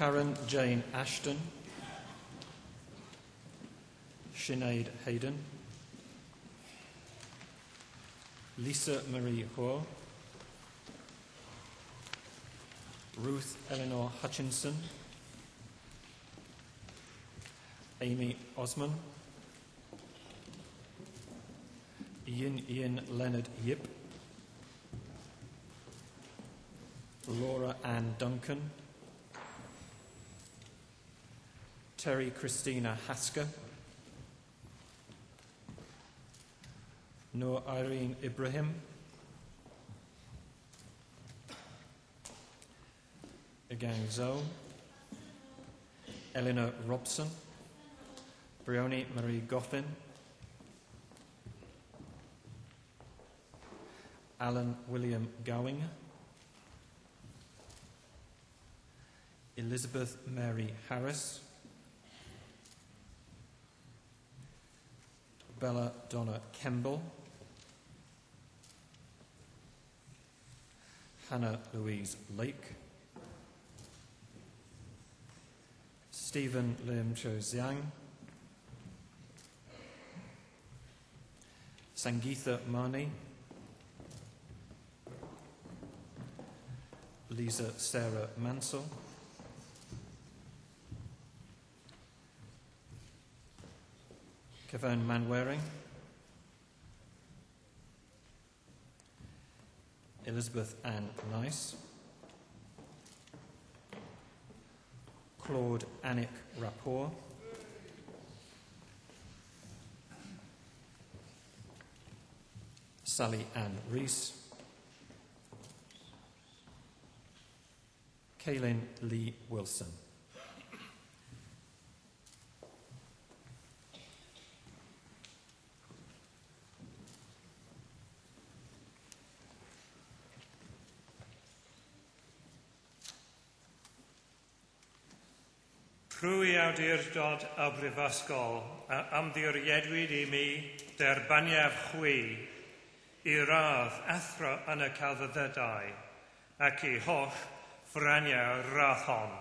Karen Jane Ashton, Sinead Hayden, Lisa Marie Hoare, Ruth Eleanor Hutchinson, Amy Osman, Ian Leonard Yip, Laura Ann Duncan, Terry Christina Hasker, Noor Irene Ibrahim, Agang Zhou, Eleanor Robson, Brioni Marie Goffin, Alan William Gowing, Elizabeth Mary Harris, Bella Donna Kemble, Hannah Louise Lake, Stephen Lim Cho Xiang, Sangeetha Mani, Lisa Sarah Mansell, Kevin Manwaring, Elizabeth Ann Nice, Claude Anik Rapport, Sally Ann Rees, Kaylin Lee Wilson. Prwy awdurdod y Brifysgol a ymddiriedwyd I mi derbaniaf chwi I radd athro yn y celfyddydau ac I holl ffraniau radd hon.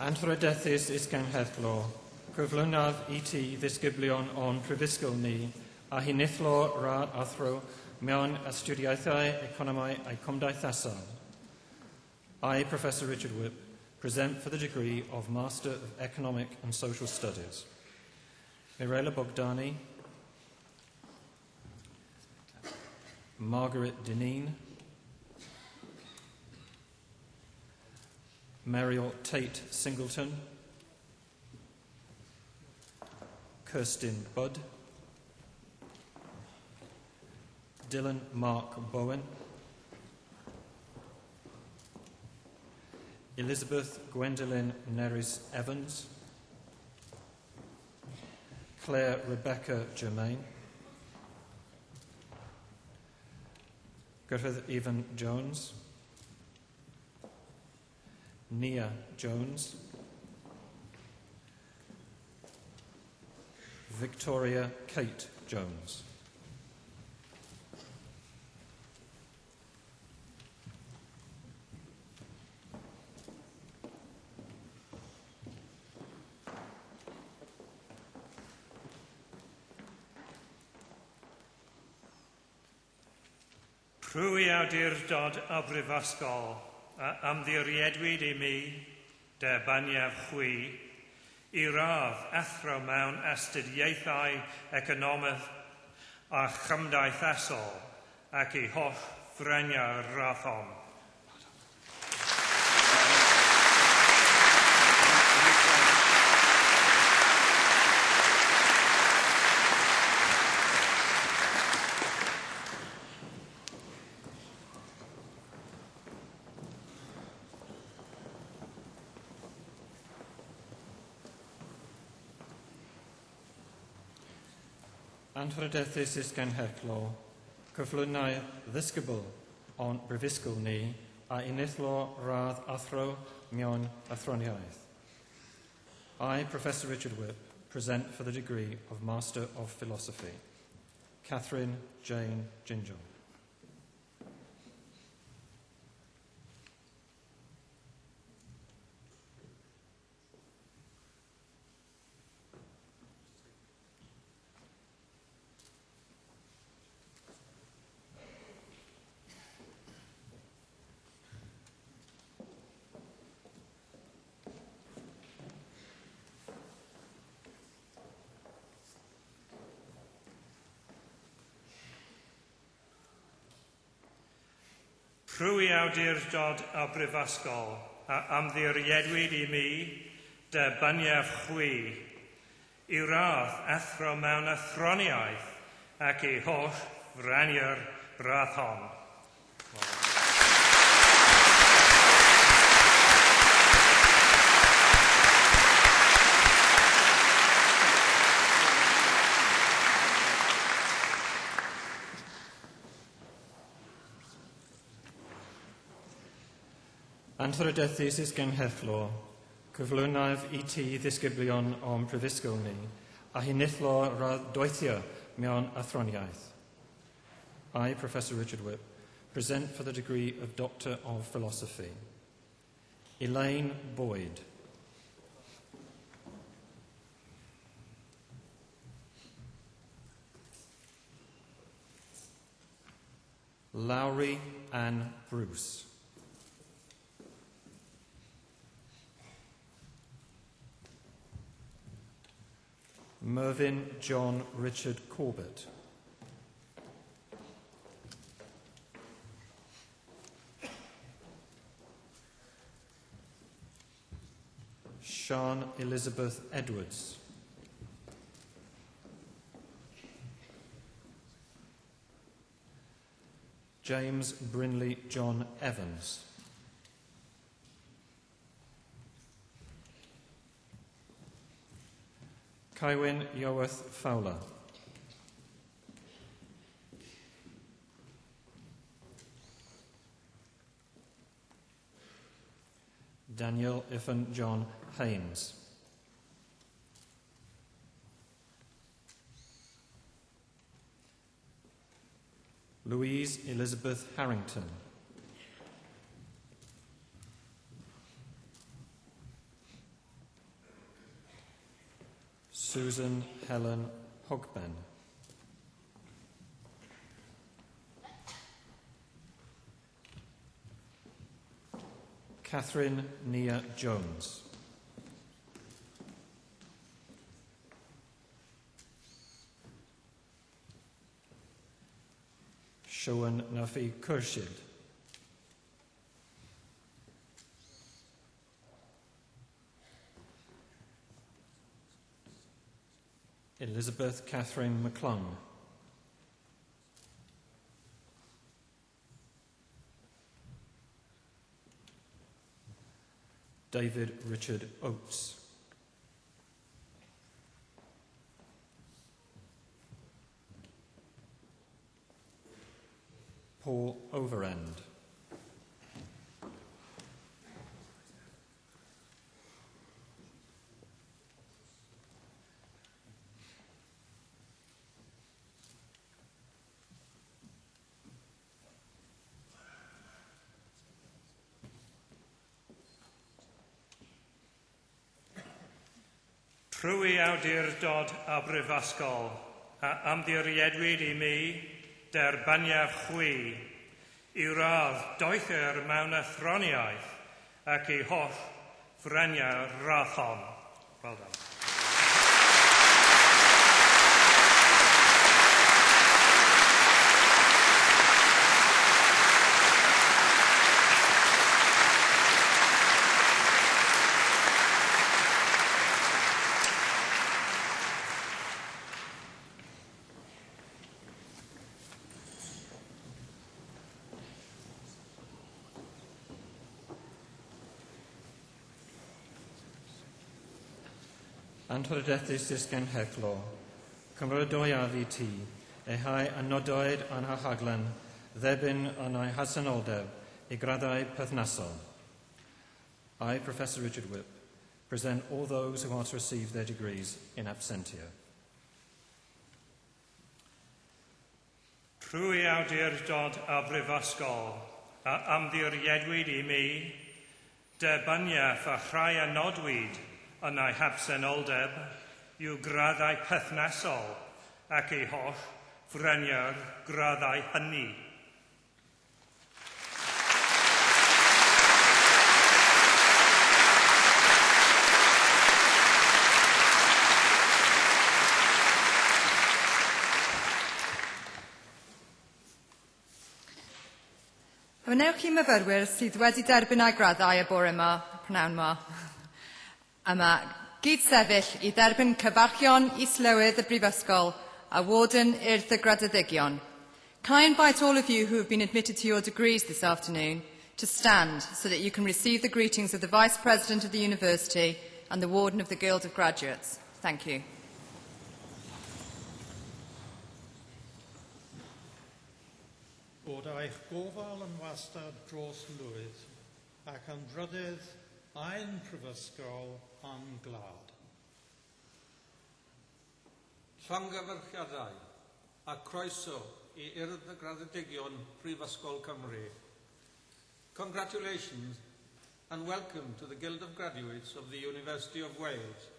Anrhydethus is genhedlo, cyflynaf I ti ddisgyblion o'n prifysgol ni, a hinithlo ra athro mewn astudiaethau economau a cymdeithasol. I, Professor Richard Whip, present for the degree of Master of Economic and Social Studies. Mirela Bogdani, Margaret Dineen, Mariel Tate Singleton, Kirsten Budd, Dylan Mark Bowen, Elizabeth Gwendolyn Neris Evans, Claire Rebecca Germain, Griffith Evan Jones, Nia Jones, Victoria Kate Jones. Prwy awdurdod y Brifysgol a ymddiriedwyd I mi, derbaniaf chwi, I radd athro mewn astudiaethau economaidd a chymdeithasol ac I holl ffreniau radd hon. Anrhydethus is genhedlo, cyflynau ddisgybl o'n brifysgol ni a unithlo radd athro mewn athroniaeth. I, Professor Richard Whip, present for the degree of Master of Philosophy. Catherine Jane Ginjo. Rhwy awdurdod a brifysgol a amddiriedwyd I mi derbyniaf chwi I radd athro mewn athroniaeth ac I holl frani'r radd hon. Anthrodethus genhethlo, cyflwynaf I ti ddisgyblion o'n prifysgol ni, a hinithlo radd doethio mewn athroniaeth. I, Professor Richard Whip, present for the degree of Doctor of Philosophy. Elaine Boyd. Lowry Ann Bruce. Mervyn John Richard Corbett. Sian Elizabeth Edwards. James Brinley John Evans. Cywyn Ioweth Fowler. Daniel Iffan John Haynes. Louise Elizabeth Harrington. Susan Helen Hogben. Catherine Nia Jones. Showan Nafi Khurshid. Elizabeth Catherine McClung. David Richard Oates. Paul Overend. Rhwy awdurdod a brifysgol a amddiriedwyd I mi derbyniaf chwi I radd doethir mewn athroniaeth ac I holl franiau'r radd hon. Well done. Anthrodethus genhethlo, cymrydwyaf I ti, ehau anodoed an hahaglan, ddebyn an ei hasanoldeb, I graddau perthnasol. I, Professor Richard Whip, present all those who are to receive their degrees in absentia. Trwy awdurdod a brifysgol a ymddiriedwyd I mi, debyniaeth a rhai a nodwyd yn ei habsenoldeb yw graddau perthnasol ac ei holl freniar graddau hynny. Wnewch chi myfyrwyr sydd wedi derbyn eu graddau y bore yma, prynawn yma, gyd sefyll I derbyn cyfarchion Islywydd y Brifysgol a Warden Urdd y Graddeddigion. Can I invite all of you who have been admitted to your degrees this afternoon to stand so that you can receive the greetings of the Vice President of the University and the Warden of the Guild of Graduates. Thank you. Bod eich gofal yn wastad dros lwydd ac yn drydydd ein prifysgol yn glad. Llongyfarchiadau a croeso I Urdd y Graddedigion Prifysgol Cymru. Congratulations and welcome to the Guild of Graduates of the University of Wales.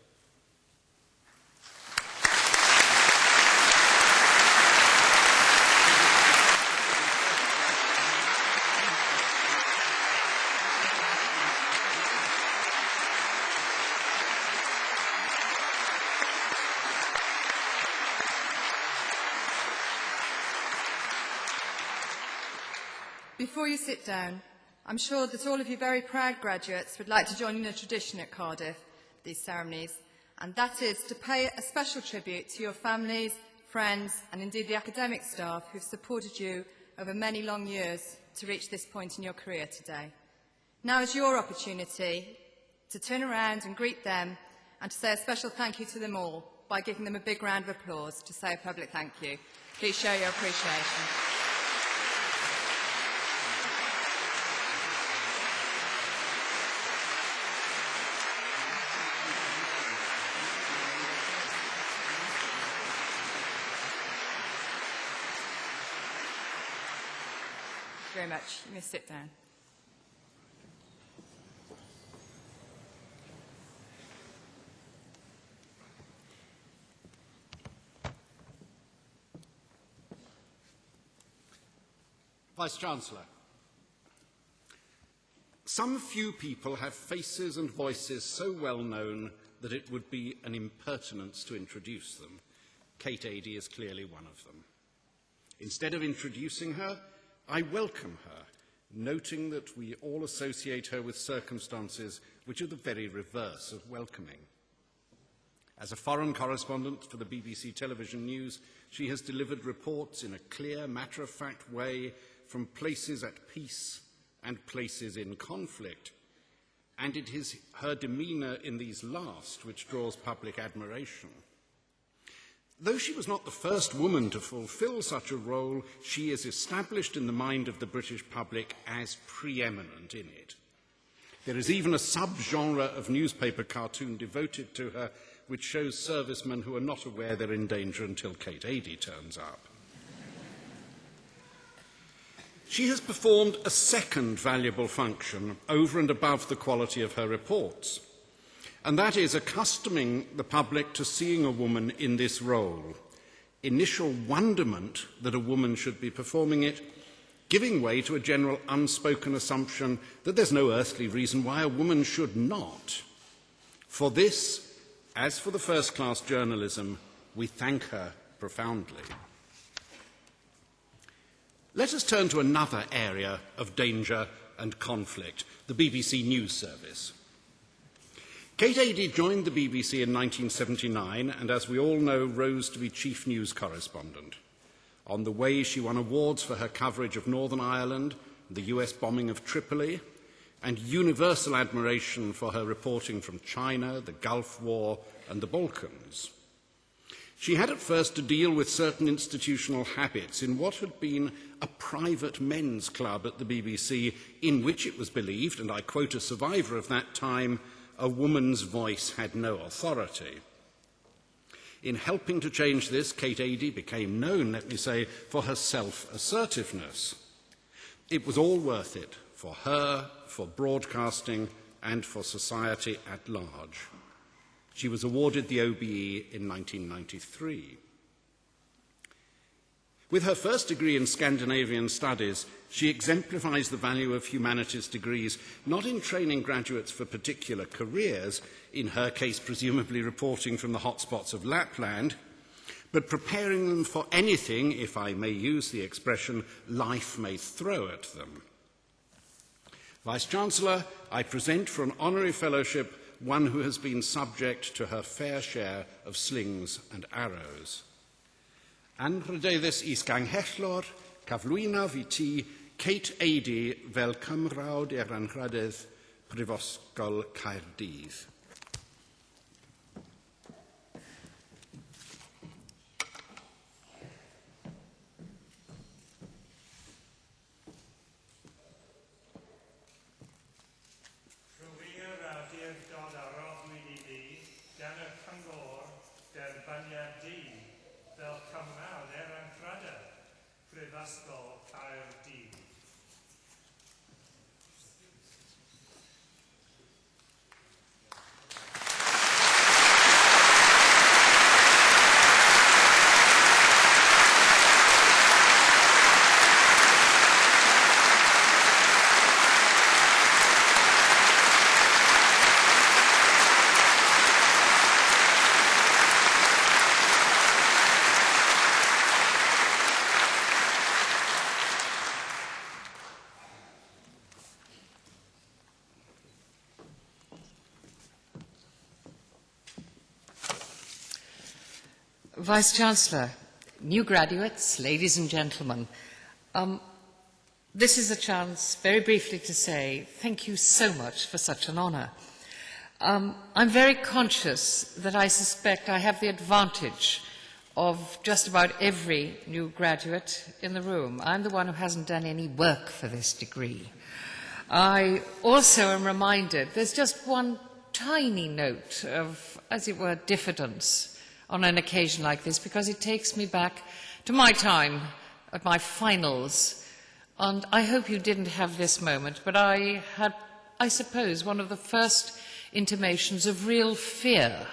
Before you sit down, I'm sure that all of you very proud graduates would like to join in a tradition at Cardiff, these ceremonies, and that is to pay a special tribute to your families, friends, and indeed the academic staff who've supported you over many long years to reach this point in your career today. Now is your opportunity to turn around and greet them and to say a special thank you to them all by giving them a big round of applause to say a public thank you. Please show your appreciation. Very much. You may sit down. Vice-Chancellor, some few people have faces and voices so well known that it would be an impertinence to introduce them. Kate Adie is clearly one of them. Instead of introducing her, I welcome her, noting that we all associate her with circumstances which are the very reverse of welcoming. As a foreign correspondent for the BBC Television News, she has delivered reports in a clear, matter-of-fact way from places at peace and places in conflict, and it is her demeanour in these last which draws public admiration. Though she was not the first woman to fulfil such a role, she is established in the mind of the British public as preeminent in it. There is even a sub-genre of newspaper cartoon devoted to her, which shows servicemen who are not aware they're in danger until Kate Adie turns up. She has performed a second valuable function over and above the quality of her reports, and that is accustoming the public to seeing a woman in this role. Initial wonderment that a woman should be performing it, giving way to a general unspoken assumption that there's no earthly reason why a woman should not. For this, as for the first-class journalism, we thank her profoundly. Let us turn to another area of danger and conflict, the BBC News Service. Kate Adie joined the BBC in 1979 and, as we all know, rose to be chief news correspondent. On the way, she won awards for her coverage of Northern Ireland, the US bombing of Tripoli, and universal admiration for her reporting from China, the Gulf War, and the Balkans. She had at first to deal with certain institutional habits in what had been a private men's club at the BBC, in which it was believed, and I quote a survivor of that time, a woman's voice had no authority. In helping to change this, Kate Adie became known, let me say, for her self-assertiveness. It was all worth it for her, for broadcasting, and for society at large. She was awarded the OBE in 1993. With her first degree in Scandinavian studies, she exemplifies the value of humanities degrees, not in training graduates for particular careers, in her case presumably reporting from the hotspots of Lapland, but preparing them for anything, if I may use the expression, life may throw at them. Vice-Chancellor, I present for an honorary fellowship one who has been subject to her fair share of slings and arrows. Anrhydeddus is ganghellor, cyflwynaf I ti, Kate Adie fel cymrawd anrhyddedd Prifysgol Caerdydd. Prifysgol Caerdydd. Vice-Chancellor, new graduates, ladies and gentlemen, this is a chance very briefly to say thank you so much for such an honour. I'm very conscious that I suspect I have the advantage of just about every new graduate in the room. I'm the one who hasn't done any work for this degree. I also am reminded there's just one tiny note of, as it were, diffidence on an occasion like this, because it takes me back to my time at my finals. And I hope you didn't have this moment, but I had, I suppose, one of the first intimations of real fear,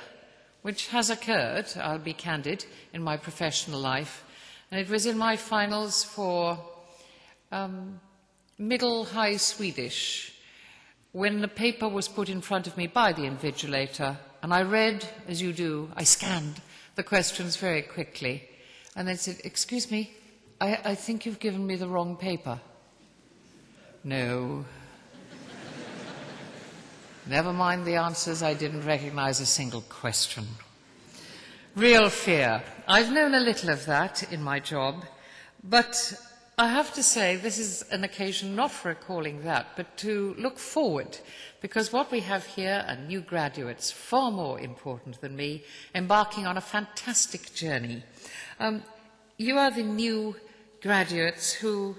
which has occurred, I'll be candid, in my professional life. And it was in my finals for Middle High Swedish, when the paper was put in front of me by the invigilator, and I read, as you do, I scanned the questions very quickly, and then said, "Excuse me, I think you've given me the wrong paper." No. Never mind the answers, I didn't recognize a single question. Real fear. I've known a little of that in my job, but I have to say this is an occasion not for recalling that, but to look forward, because what we have here are new graduates, far more important than me, embarking on a fantastic journey. You are the new graduates who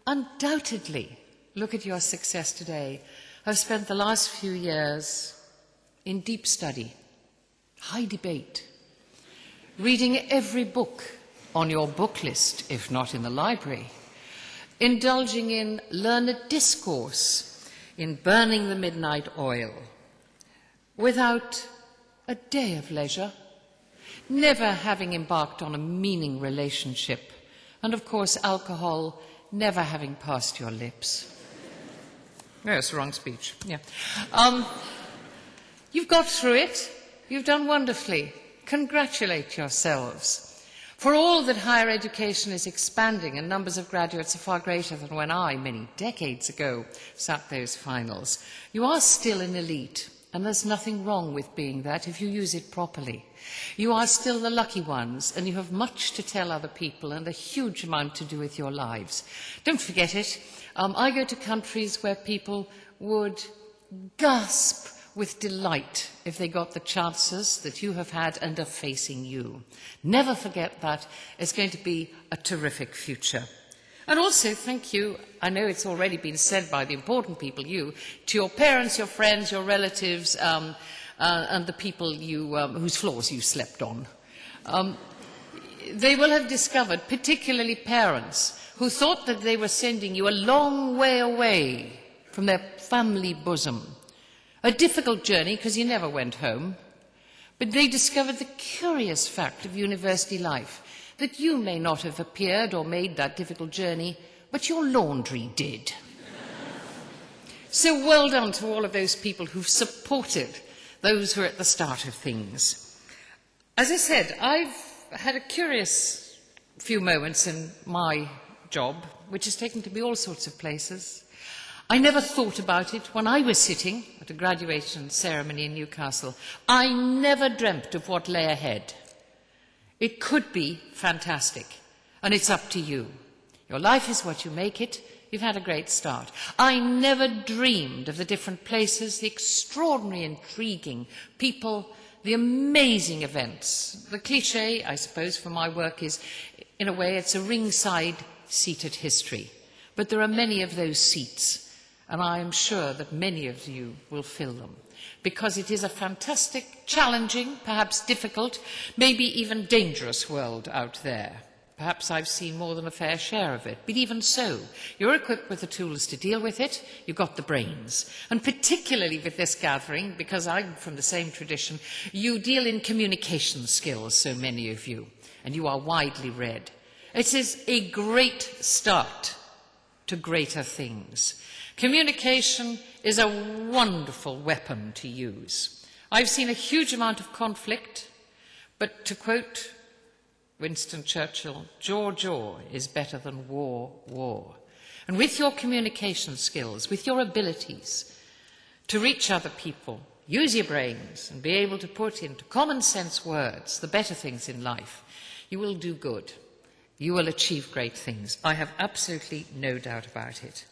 undoubtedly, look at your success today, have spent the last few years in deep study, high debate, reading every book on your book list, if not in the library, indulging in learned discourse, in burning the midnight oil, without a day of leisure, never having embarked on a meaning relationship, and of course alcohol never having passed your lips. Yes, wrong speech. Yeah. You've got through it. You've done wonderfully. Congratulate yourselves. For all that higher education is expanding and numbers of graduates are far greater than when I, many decades ago, sat those finals, you are still an elite, and there's nothing wrong with being that if you use it properly. You are still the lucky ones, and you have much to tell other people and a huge amount to do with your lives. Don't forget it. I go to countries where people would gasp with delight if they got the chances that you have had and are facing you. Never forget that. It's going to be a terrific future. And also, thank you, I know it's already been said by the important people, to your parents, your friends, your relatives, and the people whose floors you slept on. They will have discovered, particularly parents, who thought that they were sending you a long way away from their family bosom. A difficult journey, because you never went home. But they discovered the curious fact of university life, that you may not have appeared or made that difficult journey, but your laundry did. So well done to all of those people who've supported those who are at the start of things. As I said, I've had a curious few moments in my job, which has taken to be all sorts of places. I never thought about it when I was sitting at a graduation ceremony in Newcastle. I never dreamt of what lay ahead. It could be fantastic, and it's up to you. Your life is what you make it. You've had a great start. I never dreamed of the different places, the extraordinary, intriguing people, the amazing events. The cliché, I suppose, for my work is, in a way, it's a ringside seated history. But there are many of those seats, and I am sure that many of you will fill them, because it is a fantastic, challenging, perhaps difficult, maybe even dangerous world out there. Perhaps I've seen more than a fair share of it, but even so, you're equipped with the tools to deal with it, you've got the brains. And particularly with this gathering, because I'm from the same tradition, you deal in communication skills, so many of you, and you are widely read. It is a great start to greater things. Communication is a wonderful weapon to use. I've seen a huge amount of conflict, but to quote Winston Churchill, jaw is better than war. And with your communication skills, with your abilities to reach other people, use your brains and be able to put into common sense words the better things in life, you will do good. You will achieve great things. I have absolutely no doubt about it.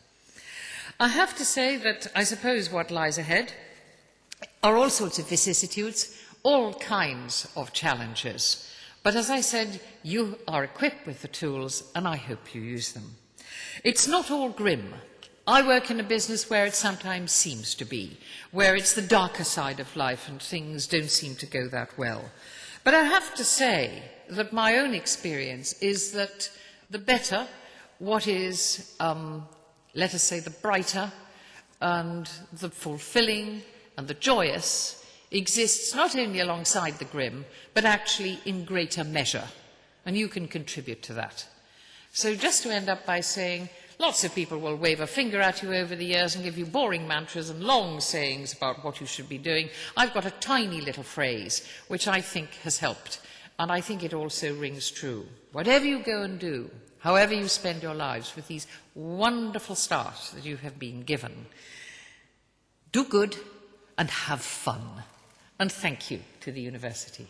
I have to say that I suppose what lies ahead are all sorts of vicissitudes, all kinds of challenges. But as I said, you are equipped with the tools, and I hope you use them. It's not all grim. I work in a business where it sometimes seems to be, where it's the darker side of life and things don't seem to go that well. But I have to say that my own experience is that the better, what is, let us say, the brighter and the fulfilling and the joyous exists not only alongside the grim, but actually in greater measure. And you can contribute to that. So just to end up by saying, lots of people will wave a finger at you over the years and give you boring mantras and long sayings about what you should be doing. I've got a tiny little phrase which I think has helped, and I think it also rings true. Whatever you go and do, however you spend your lives with these wonderful stars that you have been given, do good and have fun. And thank you to the university.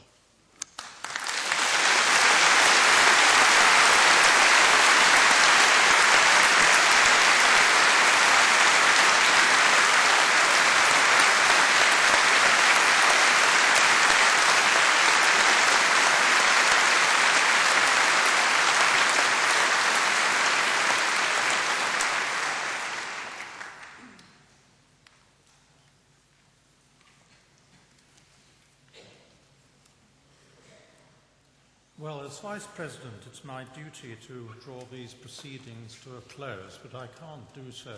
Well, as Vice President, it's my duty to draw these proceedings to a close, but I can't do so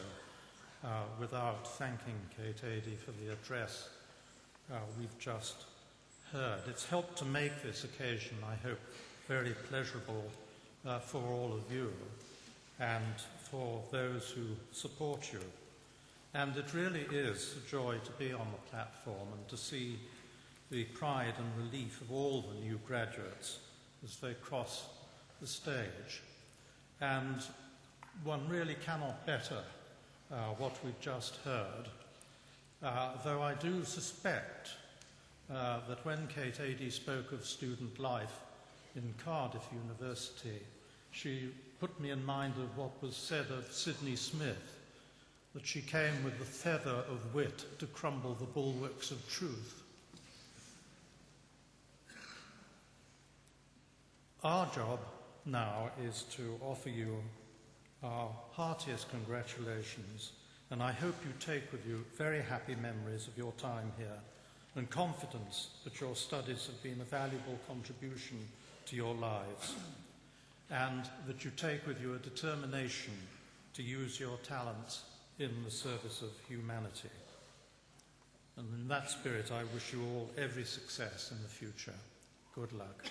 without thanking Kate Adey for the address we've just heard. It's helped to make this occasion, I hope, very pleasurable for all of you and for those who support you. And it really is a joy to be on the platform and to see the pride and relief of all the new graduates as they cross the stage. And one really cannot better what we've just heard, though I do suspect that when Kate Adey spoke of student life in Cardiff University, she put me in mind of what was said of Sidney Smith, that she came with the feather of wit to crumble the bulwarks of truth. Our job now is to offer you our heartiest congratulations, and I hope you take with you very happy memories of your time here and confidence that your studies have been a valuable contribution to your lives, and that you take with you a determination to use your talents in the service of humanity. And in that spirit, I wish you all every success in the future. Good luck.